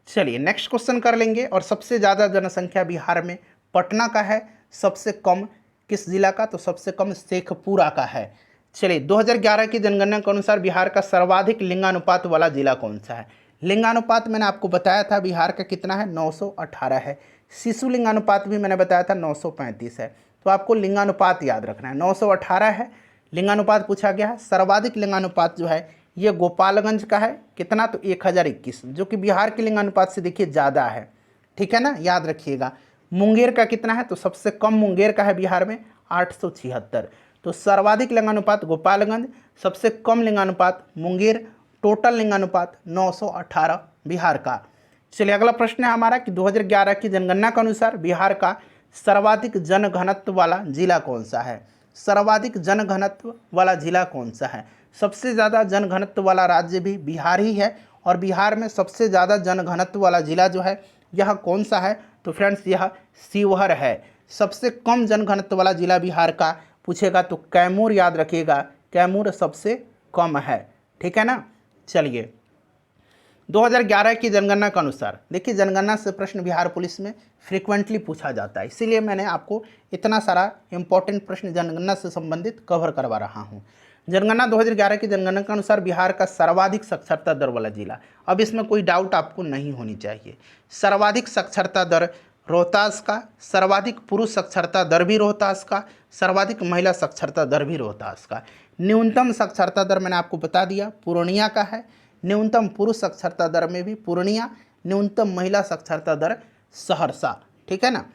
चलिए नेक्स्ट क्वेश्चन कर लेंगे। और सबसे ज़्यादा जनसंख्या बिहार में पटना का है, सबसे कम किस जिला का? तो सबसे कम शेखपुरा का है। चलिए 2011 की जनगणना के अनुसार बिहार का सर्वाधिक लिंगानुपात वाला जिला कौन सा है? लिंगानुपात मैंने आपको बताया था बिहार का कितना है? 918 है। शिशु लिंगानुपात भी मैंने बताया था 935 है। तो आपको लिंगानुपात याद रखना है, 918 है लिंगानुपात पूछा गया है। सर्वाधिक लिंगानुपात जो है ये गोपालगंज का है, कितना? तो 1021, जो कि बिहार के लिंगानुपात से देखिए ज़्यादा है। ठीक है ना, याद रखिएगा। मुंगेर का कितना है? तो सबसे कम मुंगेर का है बिहार में 876। तो सर्वाधिक लिंगानुपात गोपालगंज, सबसे कम लिंगानुपात मुंगेर, टोटल लिंगानुपात 918 बिहार का। चलिए अगला प्रश्न है हमारा कि 2011 की जनगणना के अनुसार बिहार का सर्वाधिक जनघनत्व वाला जिला कौन सा है? सर्वाधिक जनघनत्व वाला जिला कौन सा है? सबसे ज़्यादा जनघनत्व वाला राज्य भी बिहार ही है, और बिहार में सबसे ज़्यादा जनघनत्व वाला जिला जो है यह कौन सा है? तो फ्रेंड्स यह शिवहर है। सबसे कम जनघनत्व वाला जिला बिहार का पूछेगा तो कैमूर याद रखिएगा, कैमूर सबसे कम है। ठीक है ना। चलिए 2011 की जनगणना के अनुसार, देखिए जनगणना से प्रश्न बिहार पुलिस में फ्रीक्वेंटली पूछा जाता है, इसीलिए मैंने आपको इतना सारा इंपॉर्टेंट प्रश्न जनगणना से संबंधित कवर करवा रहा हूँ। जनगणना 2011 की जनगणना के अनुसार बिहार का सर्वाधिक साक्षरता दर वाला जिला, अब इसमें कोई डाउट आपको नहीं होनी चाहिए। सर्वाधिक साक्षरता दर रोहतास का, सर्वाधिक पुरुष साक्षरता दर भी रोहतास का, सर्वाधिक महिला साक्षरता दर भी रोहतास का। न्यूनतम साक्षरता दर मैंने आपको बता दिया पूर्णिया का है, न्यूनतम पुरुष साक्षरता दर में भी पूर्णिया, न्यूनतम महिला साक्षरता दर सहरसा। ठीक है ना।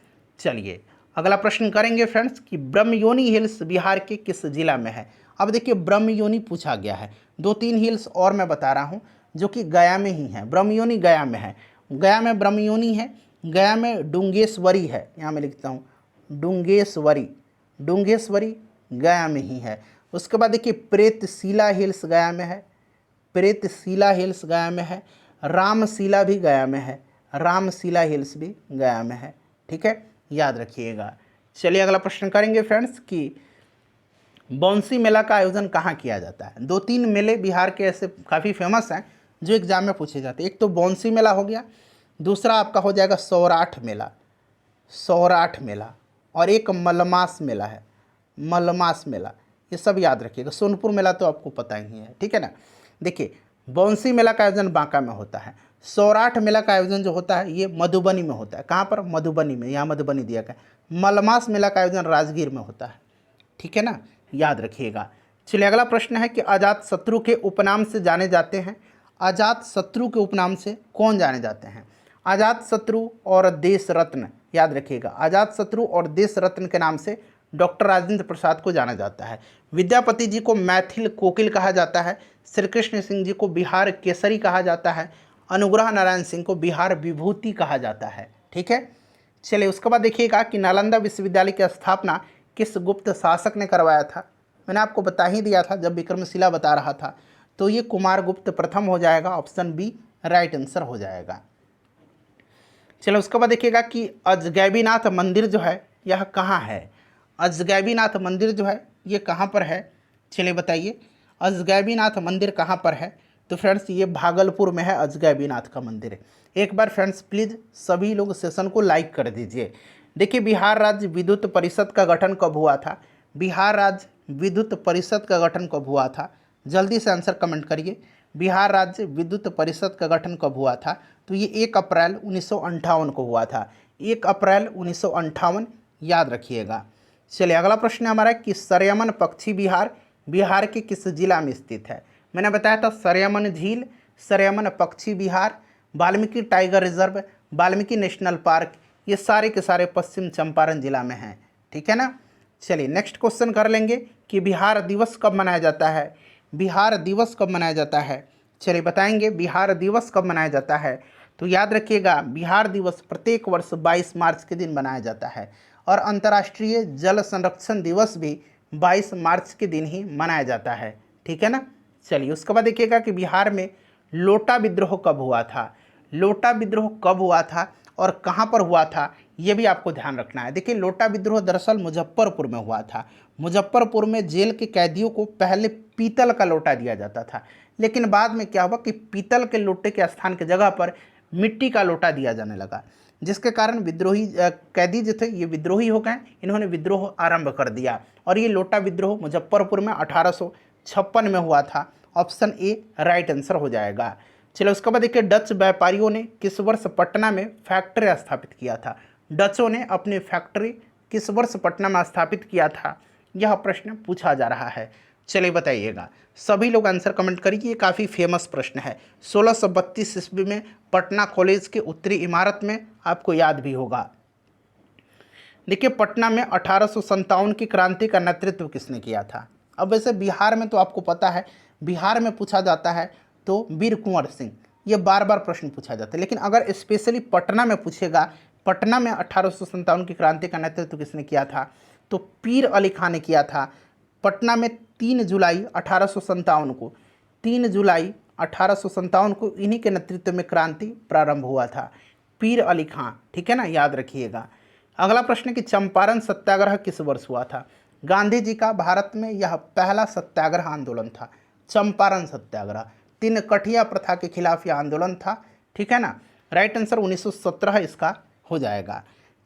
चलिए अगला प्रश्न करेंगे फ्रेंड्स कि ब्रह्मयोनी हिल्स बिहार के किस जिला में है? अब देखिए ब्रह्मयोनी पूछा गया है, 2-3 हिल्स और मैं बता रहा हूँ जो कि गया में ही है। ब्रह्मयोनी गया में है, गया में ब्रह्मयोनी है, गया में डुंगेश्वरी है, यहाँ मैं लिखता हूँ डुंगेश्वरी, डुंगेश्वरी गया में ही है। उसके बाद देखिए प्रेतशिला हिल्स गया में है, प्रेतशिला हिल्स गया में है, रामशिला भी गया में है, रामशिला हिल्स भी गया में है। ठीक है, याद रखिएगा। चलिए अगला प्रश्न करेंगे फ्रेंड्स कि बौंसी मेला का आयोजन कहाँ किया जाता है? 2-3 मेले बिहार के ऐसे काफ़ी फेमस हैं जो एग्जाम में पूछे जाते हैं। एक तो बौंसी मेला हो गया, दूसरा आपका हो जाएगा सौराठ मेला, सौराठ मेला, और एक मलमास मेला है, मलमास मेला, ये सब याद रखिएगा। सोनपुर मेला तो आपको पता ही है। ठीक है ना। देखिए बौंसी मेला का आयोजन बांका में होता है, सौराठ मेला का आयोजन जो होता है ये मधुबनी में होता है। कहाँ पर? मधुबनी में, यहाँ मधुबनी दिया गया। मलमास मेला का आयोजन राजगीर में होता है। ठीक है ना, याद रखिएगा। चलिए अगला प्रश्न है कि अजात शत्रु के उपनाम से जाने जाते हैं, अजात शत्रु के उपनाम से कौन जाने जाते हैं? अजात शत्रु और देश रत्न, याद रखिएगा, अजात शत्रु और देश रत्न के नाम से डॉक्टर राजेंद्र प्रसाद को जाना जाता है। विद्यापति जी को मैथिल कोकिल कहा जाता है, श्री कृष्ण सिंह जी को बिहार केसरी कहा जाता है, अनुग्रह नारायण सिंह को बिहार विभूति कहा जाता है। ठीक है। चलिए उसके बाद देखिएगा कि नालंदा विश्वविद्यालय की स्थापना किस गुप्त शासक ने करवाया था? मैंने आपको बता ही दिया था जब विक्रमशिला बता रहा था, तो ये कुमारगुप्त प्रथम हो जाएगा, ऑप्शन बी राइट आंसर हो जाएगा। चलो उसके बाद देखिएगा कि अजगैबीनाथ मंदिर जो है यह कहाँ है? अजगैबीनाथ मंदिर जो है ये कहाँ पर है? चलिए बताइए अजगैबीनाथ मंदिर कहाँ पर है? तो फ्रेंड्स ये भागलपुर में है अजगैबीनाथ का मंदिर। एक बार फ्रेंड्स प्लीज़ सभी लोग सेशन को लाइक कर दीजिए। देखिए बिहार राज्य विद्युत परिषद का गठन कब हुआ था? बिहार राज्य विद्युत परिषद का गठन कब हुआ था? जल्दी से आंसर कमेंट करिए। बिहार राज्य विद्युत परिषद का गठन कब हुआ था? तो ये 1 अप्रैल 1958 को हुआ था, 1 अप्रैल 1958, याद रखिएगा। चलिए अगला प्रश्न है हमारा कि सरयमन पक्षी विहार बिहार के किस जिला में स्थित है? मैंने बताया था सरयामन झील, सरयामन पक्षी विहार, Valmiki tiger reserve, Valmiki national park, ये सारे के सारे पश्चिम चंपारण जिला में हैं। ठीक है ना। चलिए नेक्स्ट क्वेश्चन कर लेंगे कि बिहार दिवस कब मनाया जाता है? बिहार दिवस कब मनाया जाता है? चलिए बताएंगे बिहार दिवस कब मनाया जाता है। तो याद रखिएगा बिहार दिवस प्रत्येक वर्ष 22 मार्च के दिन मनाया जाता है और अंतर्राष्ट्रीय जल संरक्षण दिवस भी 22 मार्च के दिन ही मनाया जाता है। ठीक है ना। चलिए उसके बाद देखिएगा कि बिहार में लोटा विद्रोह कब हुआ था? लोटा विद्रोह कब हुआ था और कहाँ पर हुआ था, ये भी आपको ध्यान रखना है। देखिए लोटा विद्रोह दरअसल मुजफ्फरपुर में हुआ था। मुजफ्फरपुर में जेल के कैदियों को पहले पीतल का लोटा दिया जाता था, लेकिन बाद में क्या हुआ कि पीतल के लोटे के स्थान की जगह पर मिट्टी का लोटा दिया जाने लगा, जिसके कारण विद्रोही कैदी जो थे ये विद्रोही हो गए। इन्होंने विद्रोह आरंभ कर दिया और ये लोटा विद्रोह मुजफ्फरपुर में 1856 में हुआ था। ऑप्शन ए राइट आंसर हो जाएगा। चलो उसके बाद देखिए डच व्यापारियों ने किस वर्ष पटना में फैक्ट्री स्थापित किया था? डचों ने अपनी फैक्ट्री किस वर्ष पटना में स्थापित किया था, यह प्रश्न पूछा जा रहा है। चलिए बताइएगा, सभी लोग आंसर कमेंट करिए। ये काफ़ी फेमस प्रश्न है। 1632 ईस्वी में पटना कॉलेज के उत्तरी इमारत में, आपको याद भी होगा। देखिए पटना में 1857 की क्रांति का नेतृत्व किसने किया था? अब वैसे बिहार में तो आपको पता है, बिहार में पूछा जाता है तो वीर कुंवर सिंह, ये बार बार प्रश्न पूछा जाता है। लेकिन अगर स्पेशली पटना में पूछेगा, पटना में 1857 की क्रांति का नेतृत्व किसने किया था, तो पीर अली खान ने किया था। पटना में 3 जुलाई 1857 को, 3 जुलाई 1857 को इन्हीं के नेतृत्व में क्रांति प्रारंभ हुआ था, पीर अली खां। ठीक है ना, याद रखिएगा। अगला प्रश्न कि चंपारण सत्याग्रह किस वर्ष हुआ था? गांधी जी का भारत में यह पहला सत्याग्रह आंदोलन था, चंपारण सत्याग्रह। 3 कठिया प्रथा के खिलाफ यह आंदोलन था। ठीक है ना, राइट आंसर 1917 इसका हो जाएगा।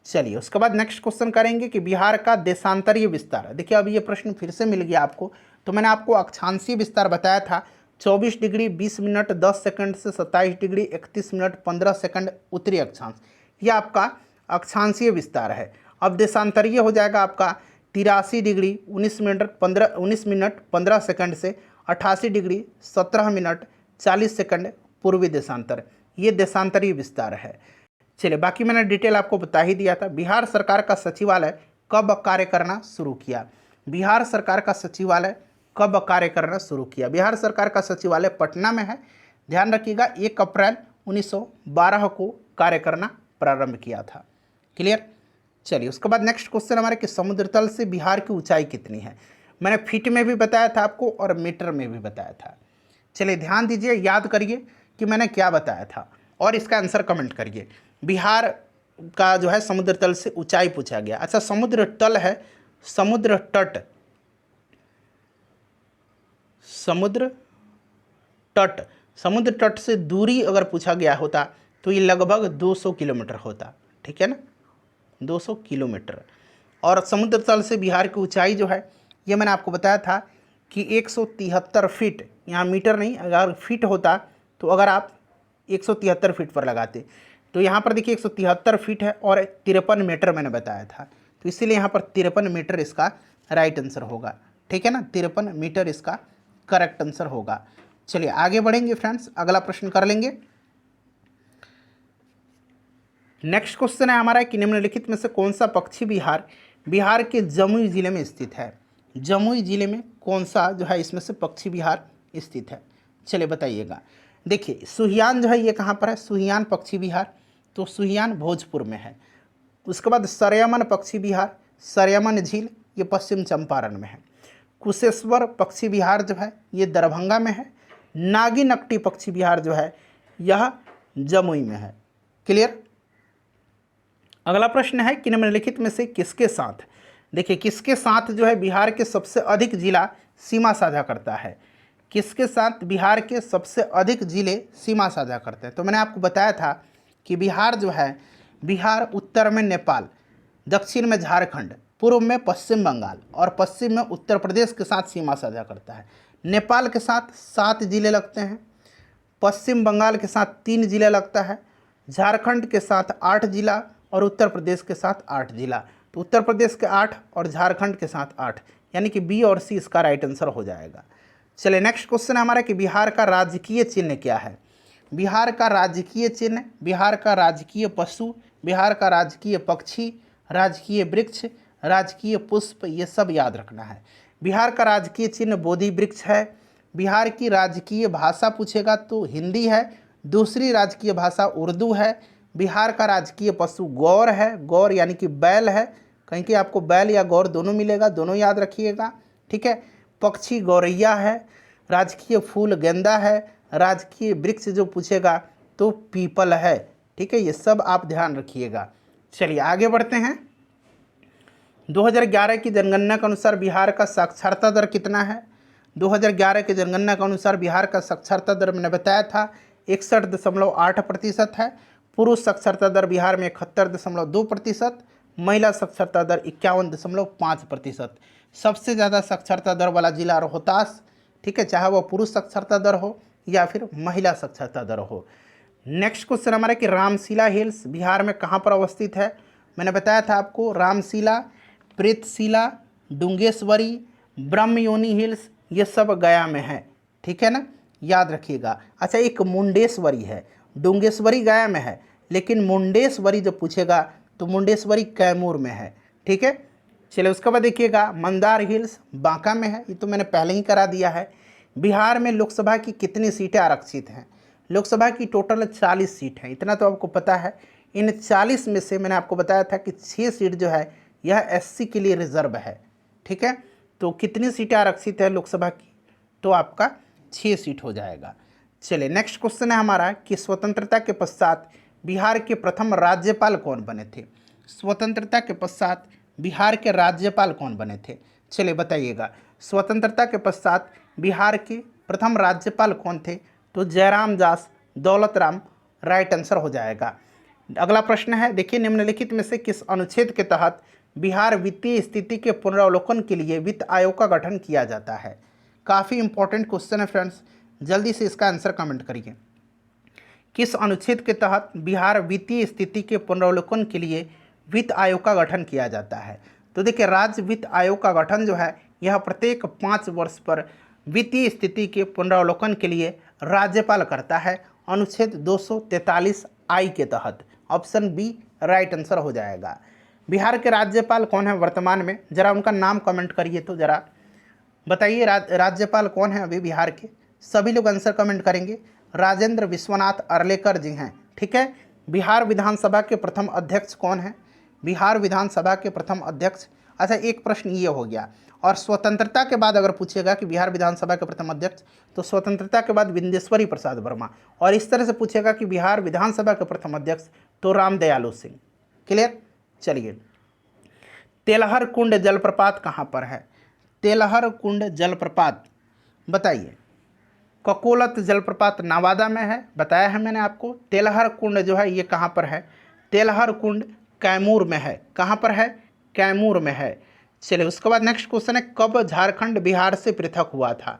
चलिए उसके बाद नेक्स्ट क्वेश्चन करेंगे कि बिहार का देशांतरीय विस्तार। देखिए अब ये प्रश्न फिर से मिल गया आपको। तो मैंने आपको अक्षांशीय विस्तार बताया था, 24 डिग्री 20 मिनट 10 सेकंड से 27 डिग्री 31 मिनट 15 सेकंड उत्तरी अक्षांश, यह आपका अक्षांशीय विस्तार है। अब देशांतरीय हो जाएगा आपका 83 डिग्री 19 मिनट 15 सेकंड से 88 डिग्री 17 मिनट 40 सेकंड पूर्वी देशांतर, ये देशांतरीय विस्तार है। चलिए बाकी मैंने डिटेल आपको बता ही दिया था। बिहार सरकार का सचिवालय कब कार्य करना शुरू किया? बिहार सरकार का सचिवालय कब कार्य करना शुरू किया? बिहार सरकार का सचिवालय पटना में है। ध्यान रखिएगा 1 अप्रैल 1912 को कार्य करना प्रारंभ किया था। क्लियर। चलिए उसके बाद नेक्स्ट क्वेश्चन हमारे कि समुद्र तल से बिहार की ऊंचाई कितनी है? मैंने फीट में भी बताया था आपको और मीटर में भी बताया था। चलिए ध्यान दीजिए, याद करिए कि मैंने क्या बताया था और इसका आंसर कमेंट करिए। बिहार का जो है समुद्र तल से ऊंचाई पूछा गया। अच्छा समुद्र तल है, समुद्र तट, समुद्र तट, समुद्र तट से दूरी अगर पूछा गया होता तो ये लगभग 200 किलोमीटर होता। ठीक है ना, 200 किलोमीटर। और समुद्र तल से बिहार की ऊंचाई जो है ये मैंने आपको बताया था कि 173 फीट, यहाँ मीटर नहीं, अगर फीट होता तो अगर आप 173 फीट पर लगाते तो यहाँ पर देखिए 173 फीट है और 53 मीटर मैंने बताया था, तो इसीलिए यहाँ पर 53 मीटर इसका राइट आंसर होगा। ठीक है ना, 53 मीटर इसका करेक्ट आंसर होगा। चलिए आगे बढ़ेंगे फ्रेंड्स, अगला प्रश्न कर लेंगे। नेक्स्ट क्वेश्चन है हमारा कि निम्नलिखित में से कौन सा पक्षी विहार बिहार के जमुई जिले में स्थित है? जमुई जिले में कौन सा जो है इसमें से पक्षी विहार स्थित है? चलिए बताइएगा। देखिए सुहियान जो है ये कहाँ पर है? सुहियान पक्षी विहार, तो सुहियान भोजपुर में है। उसके बाद सरयामन पक्षी विहार, सरयामन झील, ये पश्चिम चंपारण में है। कुशेश्वर पक्षी विहार जो है ये दरभंगा में है। नागीनकटी पक्षी विहार जो है यह जमुई में है। क्लियर। अगला प्रश्न है कि निम्नलिखित में से किसके साथ, देखिए किसके साथ जो है बिहार के सबसे अधिक जिला सीमा साझा करता है? किसके साथ बिहार के सबसे अधिक जिले सीमा साझा करते हैं? तो मैंने आपको बताया था कि बिहार जो है, बिहार उत्तर में नेपाल, दक्षिण में झारखंड, पूर्व में पश्चिम बंगाल और पश्चिम में उत्तर प्रदेश के साथ सीमा साझा करता है। नेपाल के साथ 7 जिले लगते हैं, पश्चिम बंगाल के साथ 3 जिले लगता है, झारखंड के साथ 8 जिला और उत्तर प्रदेश के साथ 8 जिला। तो उत्तर प्रदेश के 8 और झारखंड के साथ 8, यानी कि बी और सी इसका राइट आंसर हो जाएगा। चलिए नेक्स्ट क्वेश्चन है हमारा कि बिहार का राजकीय चिन्ह क्या है। बिहार का राजकीय चिन्ह, बिहार का राजकीय पशु, बिहार का राजकीय पक्षी, राजकीय वृक्ष, राजकीय पुष्प, ये सब याद रखना है। बिहार का राजकीय चिन्ह बोधि वृक्ष है। बिहार की राजकीय भाषा पूछेगा तो हिंदी है। दूसरी राजकीय भाषा उर्दू है। बिहार का राजकीय पशु गौर है, गौर यानी कि बैल है। कहीं कि आपको बैल या गौर दोनों मिलेगा, दोनों याद रखिएगा, ठीक है। पक्षी गौरैया है। राजकीय फूल गेंदा है। राजकीय वृक्ष जो पूछेगा तो पीपल है, ठीक है। ये सब आप ध्यान रखिएगा। चलिए आगे बढ़ते हैं। 2011 की जनगणना के अनुसार बिहार का साक्षरता दर कितना है। 2011 की जनगणना के अनुसार बिहार का साक्षरता दर मैंने बताया था 61.8% है। पुरुष साक्षरता दर बिहार में 71.2%, महिला साक्षरता दर 51.5%। सबसे ज़्यादा साक्षरता दर वाला जिला रोहतास, ठीक है, चाहे वह पुरुष साक्षरता दर हो या फिर महिला साक्षरता दर हो। नेक्स्ट क्वेश्चन हमारा कि रामशिला हिल्स बिहार में कहाँ पर अवस्थित है। मैंने बताया था आपको रामशिला, प्रेतशिला, डुंगेश्वरी, ब्रह्मयोनी हिल्स, ये सब गया में है, ठीक है ना, याद रखिएगा। अच्छा एक मुंडेश्वरी है, डुंगेश्वरी गया में है, लेकिन मुंडेश्वरी जब पूछेगा तो मुंडेश्वरी कैमूर में है, ठीक है। चलिए उसके बाद देखिएगा मंदार हिल्स बांका में है, ये तो मैंने पहले ही करा दिया है। बिहार में लोकसभा की कितनी सीटें आरक्षित हैं। लोकसभा की टोटल 40 सीट हैं, इतना तो आपको पता है। इन 40 में से मैंने आपको बताया था कि 6 सीट जो है यह एससी के लिए रिजर्व है, ठीक है। तो कितनी सीटें आरक्षित है लोकसभा की, तो आपका 6 सीट हो जाएगा। चलिए नेक्स्ट क्वेश्चन है हमारा कि स्वतंत्रता के पश्चात बिहार के प्रथम राज्यपाल कौन बने थे। स्वतंत्रता के पश्चात बिहार के राज्यपाल कौन बने थे, चलिए बताइएगा। स्वतंत्रता के पश्चात बिहार के प्रथम राज्यपाल कौन थे, तो जयराम दास दौलत राम राइट आंसर हो जाएगा। अगला प्रश्न है, देखिए निम्नलिखित में से किस अनुच्छेद के तहत बिहार वित्तीय स्थिति के पुनरावलोकन के लिए वित्त आयोग का गठन किया जाता है। काफ़ी इंपॉर्टेंट क्वेश्चन है फ्रेंड्स, जल्दी से इसका आंसर कमेंट करिए। किस अनुच्छेद के तहत बिहार वित्तीय स्थिति के पुनरावलोकन के लिए वित्त आयोग का गठन किया जाता है। तो देखिए राज्य वित्त आयोग का गठन जो है यह प्रत्येक 5 वर्ष पर वित्तीय स्थिति के पुनरावलोकन के लिए राज्यपाल करता है, अनुच्छेद 243 आई के तहत। ऑप्शन बी राइट आंसर हो जाएगा। बिहार के राज्यपाल कौन है वर्तमान में, जरा उनका नाम कमेंट करिए, तो जरा बताइए राज्यपाल कौन है अभी बिहार के। सभी लोग आंसर कमेंट करेंगे। राजेंद्र विश्वनाथ अर्लेकर जी हैं, ठीक है। बिहार विधानसभा के प्रथम अध्यक्ष कौन है, बिहार विधानसभा के प्रथम अध्यक्ष। अच्छा एक प्रश्न ये हो गया। और स्वतंत्रता के बाद अगर पूछेगा कि बिहार विधानसभा के प्रथम अध्यक्ष, तो स्वतंत्रता के बाद विंदेश्वरी प्रसाद वर्मा। और इस तरह से पूछेगा कि बिहार विधानसभा के प्रथम अध्यक्ष, तो रामदयालु सिंह। क्लियर। चलिए तेलहर कुंड जलप्रपात कहाँ पर है। तेलहर कुंड जलप्रपात बताइए। ककोलत जलप्रपात नवादा में है, बताया है मैंने आपको। तेलहर कुंड जो है ये कहाँ पर है, तेलहर कुंड कैमूर में है। कहाँ पर है, कैमूर में है। चलिए उसके बाद नेक्स्ट क्वेश्चन है, कब झारखंड बिहार से पृथक हुआ था।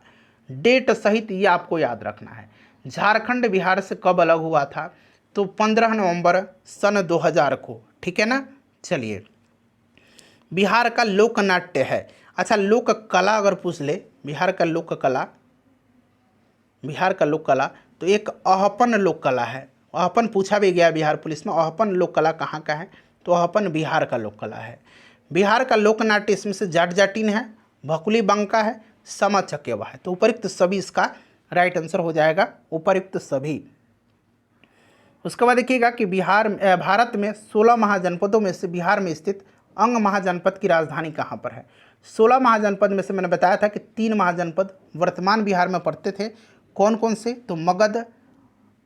डेट सहित ये आपको याद रखना है। झारखंड बिहार से कब अलग हुआ था, तो 15 नवंबर सन 2000 को, ठीक है ना। चलिए बिहार का लोक नाट्य है। अच्छा लोक कला अगर पूछ ले, बिहार का लोक कला, बिहार का लोक कला, तो एक अहपन लोक कला है। अहपन पूछा भी गया बिहार पुलिस में, अहपन लोक कला कहाँ का है, तो अहपन बिहार का लोक कला है। बिहार का लोक नाट्य इसमें से जाट जाटिन है, भकुली बांका है, समा चकेवा है। तो उपयुक्त सभी इसका राइट आंसर हो जाएगा, उपयुक्त सभी। उसके बाद देखिएगा कि भारत में 16 महाजनपदों में से बिहार में स्थित अंग महाजनपद की राजधानी कहाँ पर है। 16 महाजनपद में से मैंने बताया था कि 3 महाजनपद वर्तमान बिहार में पड़ते थे। कौन कौन से, तो मगध।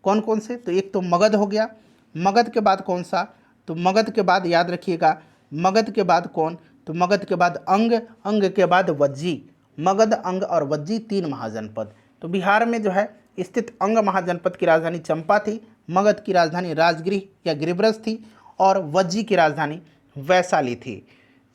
कौन कौन से, तो एक तो मगध हो गया। मगध के बाद कौन सा, तो मगध के बाद याद रखिएगा, मगध के बाद कौन, तो मगध के बाद अंग, अंग के बाद वज्जी। मगध, अंग और वज्जी 3 महाजनपद। तो बिहार में जो है स्थित अंग महाजनपद की राजधानी चंपा थी, मगध की राजधानी राजगृह या गिरिब्रज थी, और वज्जी की राजधानी वैशाली थी।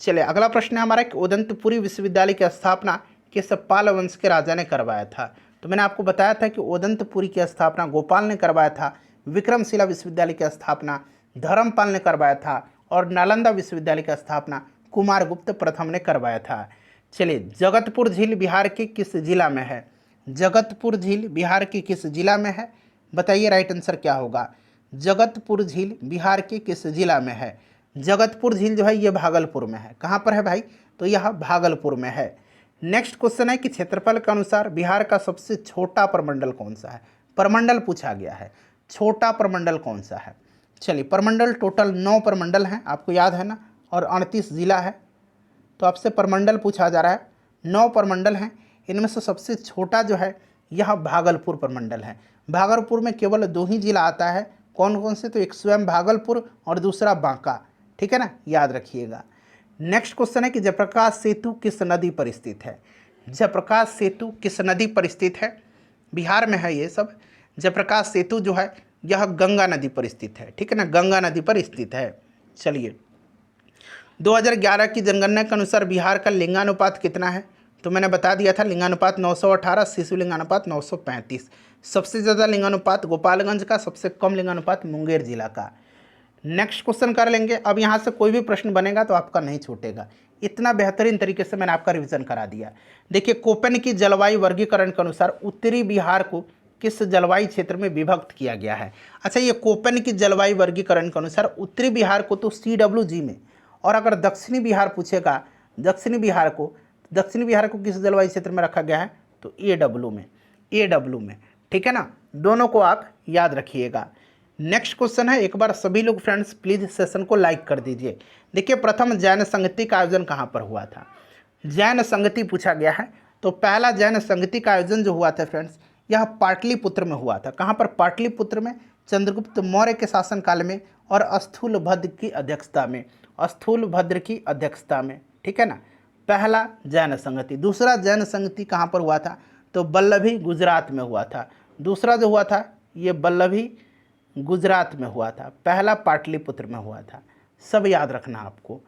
चलिए अगला प्रश्न है हमारा कि उदंतपुरी विश्वविद्यालय की स्थापना किस पाल वंश के राजा ने करवाया था। तो मैंने आपको बताया था कि उदंतपुरी की स्थापना गोपाल ने करवाया था, विक्रमशिला विश्वविद्यालय की स्थापना धर्मपाल ने करवाया था, और नालंदा विश्वविद्यालय की स्थापना कुमारगुप्त प्रथम ने करवाया था। चलिए, जगतपुर झील बिहार के किस जिला में है? जगतपुर झील बिहार के किस जिला में है? बताइए राइट आंसर क्या होगा। जगतपुर झील बिहार के किस जिला में है? जगतपुर झील जो है ये भागलपुर में है। कहाँ पर है भाई? तो यह भागलपुर में है। नेक्स्ट क्वेश्चन है कि क्षेत्रफल के अनुसार बिहार का सबसे छोटा प्रमंडल कौन सा है? प्रमंडल पूछा गया है, छोटा प्रमंडल कौन सा है? चलिए, प्रमंडल टोटल 9 प्रमंडल हैं, आपको याद है ना, और 38 जिला है। तो आपसे प्रमंडल पूछा जा रहा है, 9 प्रमंडल हैं, इनमें से सबसे छोटा जो है यह भागलपुर प्रमंडल है। भागलपुर में केवल 2 ही जिला आता है, कौन कौन से? तो एक स्वयं भागलपुर और दूसरा बांका, ठीक है ना, याद रखिएगा। नेक्स्ट क्वेश्चन है कि जयप्रकाश सेतु किस नदी पर स्थित है? जयप्रकाश सेतु किस नदी पर स्थित है? बिहार में है ये सब। जयप्रकाश सेतु जो है यह गंगा नदी पर स्थित है, ठीक है ना, गंगा नदी पर स्थित है। चलिए, 2011 की जनगणना के अनुसार बिहार का लिंगानुपात कितना है? तो मैंने बता दिया था, लिंगानुपात 918, शिशु लिंगानुपात 935। सबसे ज़्यादा लिंगानुपात गोपालगंज का, सबसे कम लिंगानुपात मुंगेर जिला का। नेक्स्ट क्वेश्चन कर लेंगे। अब यहाँ से कोई भी प्रश्न बनेगा तो आपका नहीं छूटेगा, इतना बेहतरीन तरीके से मैंने आपका रिवीजन करा दिया। देखिए, कोपेन की जलवायु वर्गीकरण के अनुसार उत्तरी बिहार को किस जलवायु क्षेत्र में विभक्त किया गया है? अच्छा, ये कोपेन की जलवायु वर्गीकरण के अनुसार उत्तरी बिहार को तो CWG में, और अगर दक्षिणी बिहार पूछेगा, दक्षिणी बिहार को किस जलवायु क्षेत्र में रखा गया है? तो AW में, ठीक है ना, दोनों को आप याद रखिएगा। नेक्स्ट क्वेश्चन है, एक बार सभी लोग फ्रेंड्स प्लीज सेशन को लाइक कर दीजिए। देखिए, प्रथम जैन संगति का आयोजन कहाँ पर हुआ था? जैन संगति पूछा गया है। तो पहला जैन संगति का आयोजन जो हुआ था फ्रेंड्स, यह पाटलिपुत्र में हुआ था। कहाँ पर? पाटलिपुत्र में, चंद्रगुप्त मौर्य के शासनकाल में और स्थूलभद्र की अध्यक्षता में, ठीक है ना, पहला जैन संगति। दूसरा जैन संगति कहाँ पर हुआ था? तो बल्लभी गुजरात में हुआ था। दूसरा जो हुआ था ये बल्लभी गुजरात में हुआ था, पहला पाटलिपुत्र में हुआ था। सब याद रखना आपको।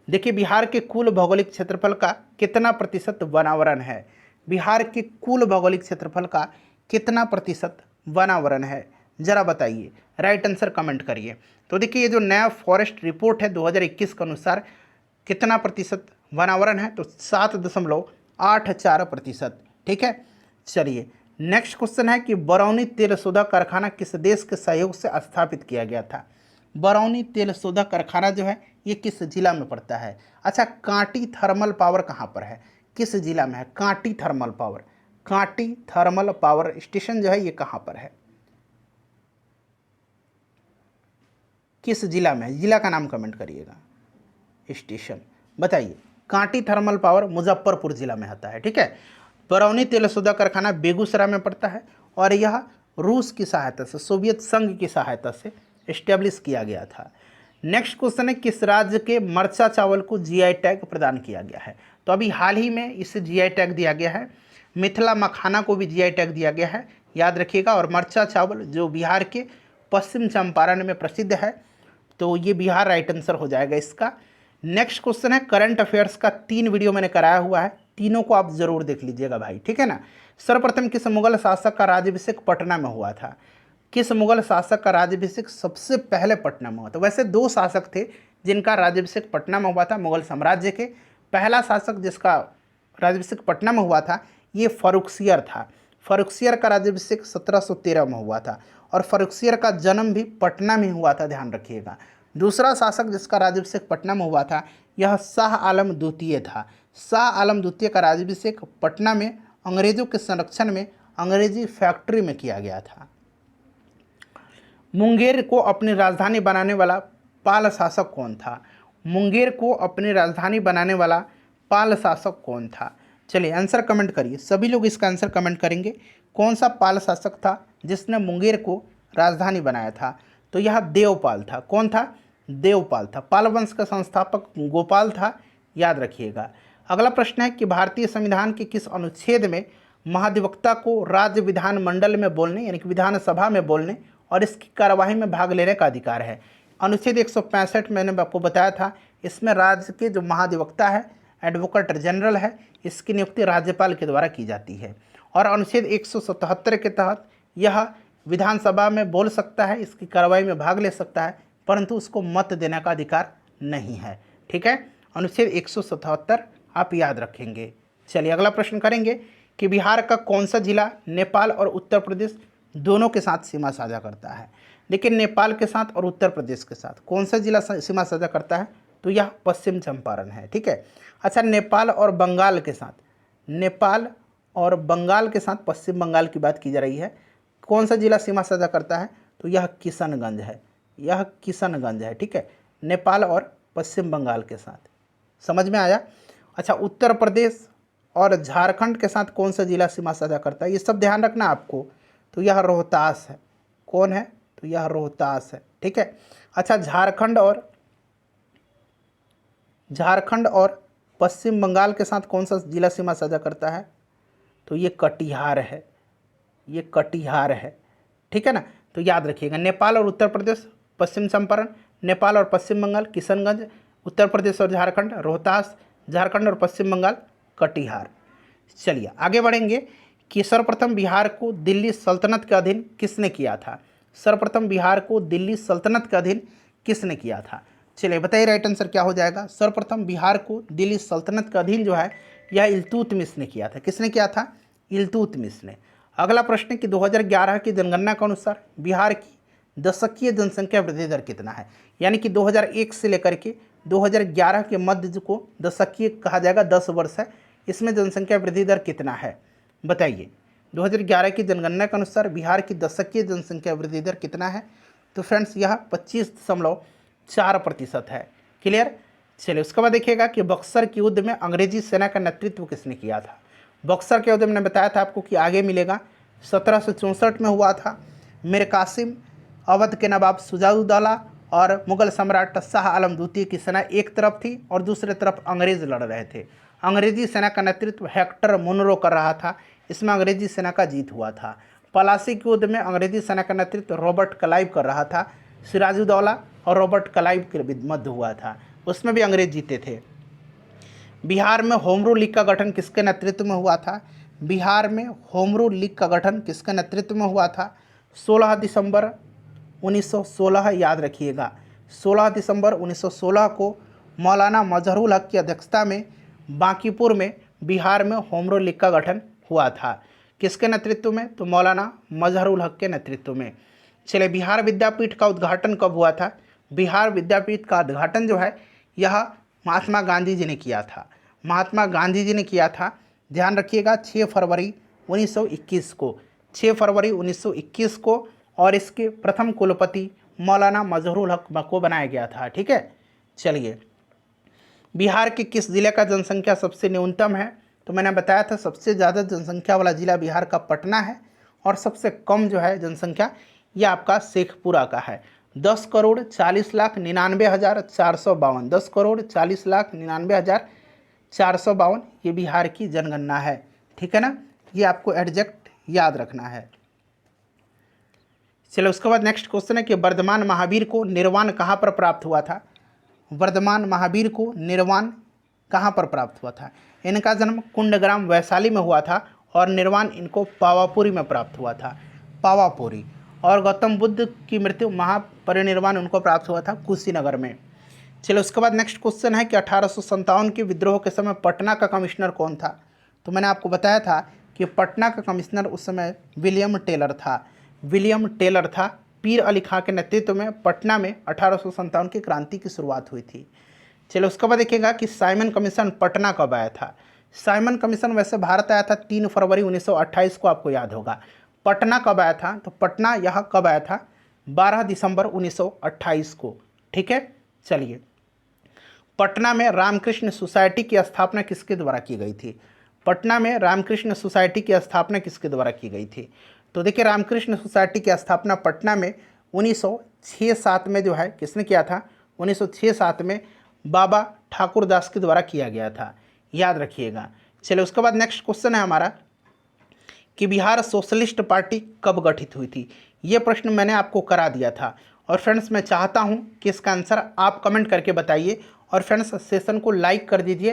देखिए, बिहार के कुल भौगोलिक क्षेत्रफल का कितना प्रतिशत वनावरण है? बिहार के कुल भौगोलिक क्षेत्रफल का कितना प्रतिशत वनावरण है, जरा बताइए, राइट आंसर कमेंट करिए। तो देखिए, ये जो नया फॉरेस्ट रिपोर्ट है 2021 के अनुसार कितना प्रतिशत वनावरण है? तो 7.84%, ठीक है। चलिए, नेक्स्ट क्वेश्चन है कि बरौनी तेल शोधक कारखाना किस देश के सहयोग से स्थापित किया गया था? बरौनी तेल शोधक कारखाना जो है ये किस जिला में पड़ता है? अच्छा, कांटी थर्मल पावर कहाँ पर है, किस जिला में है? कांटी थर्मल पावर स्टेशन जो है ये कहाँ पर है, किस जिला में है? जिला का नाम कमेंट करिएगा। स्टेशन बताइए। कांटी थर्मल पावर मुजफ्फरपुर जिला में आता है, ठीक है। बरौनी तेल शोधक कारखाना बेगूसराय में पड़ता है और यह रूस की सहायता से, सोवियत संघ की सहायता से इस्टेब्लिश किया गया था। नेक्स्ट क्वेश्चन है, किस राज्य के मरचा चावल को GI टैग प्रदान किया गया है? तो अभी हाल ही में इसे GI टैग दिया गया है। मिथिला मखाना को भी GI टैग दिया गया है, याद रखिएगा। और मरचा चावल जो बिहार के पश्चिम चंपारण में प्रसिद्ध है, तो ये बिहार राइट आंसर हो जाएगा इसका। नेक्स्ट क्वेश्चन है, करंट अफेयर्स का 3 वीडियो मैंने कराया हुआ है, तीनों को आप जरूर देख लीजिएगा भाई, ठीक है ना। सर्वप्रथम किस मुगल शासक का राज्याभिषेक पटना में हुआ था? किस मुगल शासक का राज्याभिषेक सबसे पहले पटना में हुआ था? वैसे 2 शासक थे जिनका राज्याभिषेक पटना में हुआ था मुगल साम्राज्य के। पहला शासक जिसका राज्याभिषेक पटना में हुआ था ये फर्रुखसियर था। फर्रुखसियर का राज्याभिषेक 1713 में हुआ था और फर्रुखसियर का जन्म भी पटना में हुआ था, ध्यान रखिएगा। दूसरा शासक जिसका राज्याभिषेक पटना में हुआ था यह शाह आलम द्वितीय था। शाह आलम द्वितीय का राज्याभिषेक पटना में अंग्रेजों के संरक्षण में अंग्रेजी फैक्ट्री में किया गया था। मुंगेर को अपनी राजधानी बनाने वाला पाल शासक कौन था? मुंगेर को अपनी राजधानी बनाने वाला पाल शासक कौन था? चलिए आंसर कमेंट करिए, सभी लोग इसका आंसर कमेंट करेंगे। कौन सा पाल शासक था जिसने मुंगेर को राजधानी बनाया था? तो यह देवपाल था। कौन था? देवपाल था। पाल वंश का संस्थापक गोपाल था, याद रखिएगा। अगला प्रश्न है कि भारतीय संविधान के किस अनुच्छेद में महाधिवक्ता को राज्य विधानमंडल में बोलने यानी कि विधानसभा में बोलने और इसकी कार्यवाही में भाग लेने का अधिकार है? अनुच्छेद 165 मैंने आपको बताया था। इसमें राज्य के जो महाधिवक्ता है, एडवोकेट जनरल है, इसकी नियुक्ति राज्यपाल के द्वारा की जाती है। और अनुच्छेद 177 के तहत यह विधानसभा में बोल सकता है, इसकी कार्रवाई में भाग ले सकता है, परंतु उसको मत देने का अधिकार नहीं है, ठीक है। अनुच्छेद 177 आप याद रखेंगे। चलिए अगला प्रश्न करेंगे कि बिहार का कौन सा जिला नेपाल और उत्तर प्रदेश दोनों के साथ सीमा साझा करता है। देखिए नेपाल के साथ और उत्तर प्रदेश के साथ कौन सा जिला सीमा साझा करता है, तो यह पश्चिम चंपारण है। ठीक है। अच्छा, नेपाल और बंगाल के साथ, नेपाल और बंगाल के साथ पश्चिम बंगाल की बात की जा रही है, कौन सा जिला सीमा साझा करता है, तो यह किशनगंज है, यह किशनगंज है। ठीक है, नेपाल और पश्चिम बंगाल के साथ। समझ में आया। अच्छा, उत्तर प्रदेश और झारखंड के साथ कौन सा जिला सीमा साझा करता है, ये सब ध्यान रखना आपको, तो यह रोहतास है। कौन है, तो यह रोहतास है। ठीक है। अच्छा, झारखंड और पश्चिम बंगाल के साथ कौन सा जिला सीमा साझा करता है, तो ये कटिहार है, ये कटिहार है। ठीक है ना। तो याद रखिएगा, नेपाल और उत्तर प्रदेश पश्चिम चंपारण, नेपाल और पश्चिम बंगाल किशनगंज, उत्तर प्रदेश और झारखंड रोहतास, झारखंड और पश्चिम बंगाल कटिहार। चलिए आगे बढ़ेंगे कि सर्वप्रथम बिहार को दिल्ली सल्तनत के अधीन किसने किया था। सर्वप्रथम बिहार को दिल्ली सल्तनत के अधीन किसने किया था। चलिए बताइए राइट आंसर क्या हो जाएगा। सर्वप्रथम बिहार को दिल्ली सल्तनत के अधीन जो है यह इल्तुतमिश ने किया था। किसने किया था, इल्तुतमिश ने। अगला प्रश्न कि 2011 की जनगणना के अनुसार बिहार की दशकीय जनसंख्या वृद्धि दर कितना है, यानी कि 2001 से लेकर के 2011 के मध्य को दशकीय कहा जाएगा, 10 वर्ष है, इसमें जनसंख्या वृद्धि दर कितना है बताइए। 2011 की जनगणना के अनुसार बिहार की दशकीय जनसंख्या वृद्धि दर कितना है, तो फ्रेंड्स यह 25.4% है। क्लियर। चलिए उसके बाद देखिएगा कि बक्सर के युद्ध में अंग्रेजी सेना का नेतृत्व किसने किया था। बक्सर के युद्ध में मैंने बताया था आपको कि आगे मिलेगा 1764 में हुआ था। मीर कासिम, अवध के नवाब शुजाउद्दौला और मुगल सम्राट शाह आलम द्वितीय की सेना एक तरफ थी और दूसरे तरफ अंग्रेज लड़ रहे थे। अंग्रेजी सेना का नेतृत्व हेक्टर मुनरो कर रहा था। इसमें अंग्रेजी सेना का जीत हुआ था। पलासी के युद्ध में अंग्रेजी सेना का नेतृत्व रॉबर्ट क्लाइव कर रहा था। सिराजुद्दौला और रॉबर्ट क्लाइव के मध्य हुआ था, उसमें भी अंग्रेज जीते थे। बिहार में होम रूल लीग का गठन किसके नेतृत्व में हुआ था। बिहार में होम रूल लीग का गठन किसके नेतृत्व में हुआ था। 16 दिसंबर 1916, याद रखिएगा 16 दिसंबर 1916 को मौलाना मजहरुल हक की अध्यक्षता में बांकीपुर में बिहार में होम रूल लीग का गठन हुआ था। किसके नेतृत्व में, तो मौलाना मजहरुल हक के नेतृत्व में। चलिए बिहार विद्यापीठ का उद्घाटन कब हुआ था। बिहार विद्यापीठ का उद्घाटन जो है यह महात्मा गांधी जी ने किया था। महात्मा गांधी जी ने किया था, ध्यान रखिएगा 6 फरवरी 1921 को, 6 फरवरी 1921 को, और इसके प्रथम कुलपति मौलाना मजहरुल हक को बनाया गया था। ठीक है। चलिए बिहार के किस जिले का जनसंख्या सबसे न्यूनतम है, तो मैंने बताया था सबसे ज़्यादा जनसंख्या वाला जिला बिहार का पटना है, और सबसे कम जो है जनसंख्या यह आपका शेखपुरा का है। 10,40,99,452, 10,40,99,452 ये बिहार की जनगणना है। ठीक है ना, ये आपको एग्जैक्ट याद रखना है। चलो उसके बाद नेक्स्ट क्वेश्चन है कि वर्धमान महावीर को निर्वाण कहाँ पर प्राप्त हुआ था। वर्धमान महावीर को निर्वाण कहाँ पर प्राप्त हुआ था। इनका जन्म कुंडग्राम वैशाली में हुआ था और निर्वाण इनको पावापुरी में प्राप्त हुआ था, पावापुरी। और गौतम बुद्ध की मृत्यु महापरिनिर्वाण उनको प्राप्त हुआ था कुशीनगर में। चलो उसके बाद नेक्स्ट क्वेश्चन है कि 1857 के विद्रोह के समय पटना का कमिश्नर कौन था। तो मैंने आपको बताया था कि पटना का कमिश्नर उस समय विलियम टेलर था, विलियम टेलर था। पीर अली खां के नेतृत्व में पटना में 1857 की क्रांति की शुरुआत हुई थी। चलो उसके बाद देखिएगा कि साइमन कमीशन पटना कब आया था। साइमन कमीशन वैसे भारत आया था 3 फरवरी 1928 को, आपको याद होगा। पटना कब आया था, तो पटना यहाँ कब आया था, 12 दिसंबर 1928 को। ठीक है। चलिए पटना में रामकृष्ण सोसाइटी की स्थापना किसके द्वारा की गई थी। पटना में रामकृष्ण सोसाइटी की स्थापना किसके द्वारा की गई थी। तो देखिए रामकृष्ण सोसाइटी की स्थापना पटना में 1906-07 में जो है किसने किया था, 1906-07 में बाबा ठाकुर दास के द्वारा किया गया था, याद रखिएगा। चलिए उसके बाद नेक्स्ट क्वेश्चन है हमारा कि बिहार सोशलिस्ट पार्टी कब गठित हुई थी। ये प्रश्न मैंने आपको करा दिया था। और फ्रेंड्स मैं चाहता हूँ कि इसका आंसर आप कमेंट करके बताइए, और फ्रेंड्स सेशन को लाइक कर दीजिए।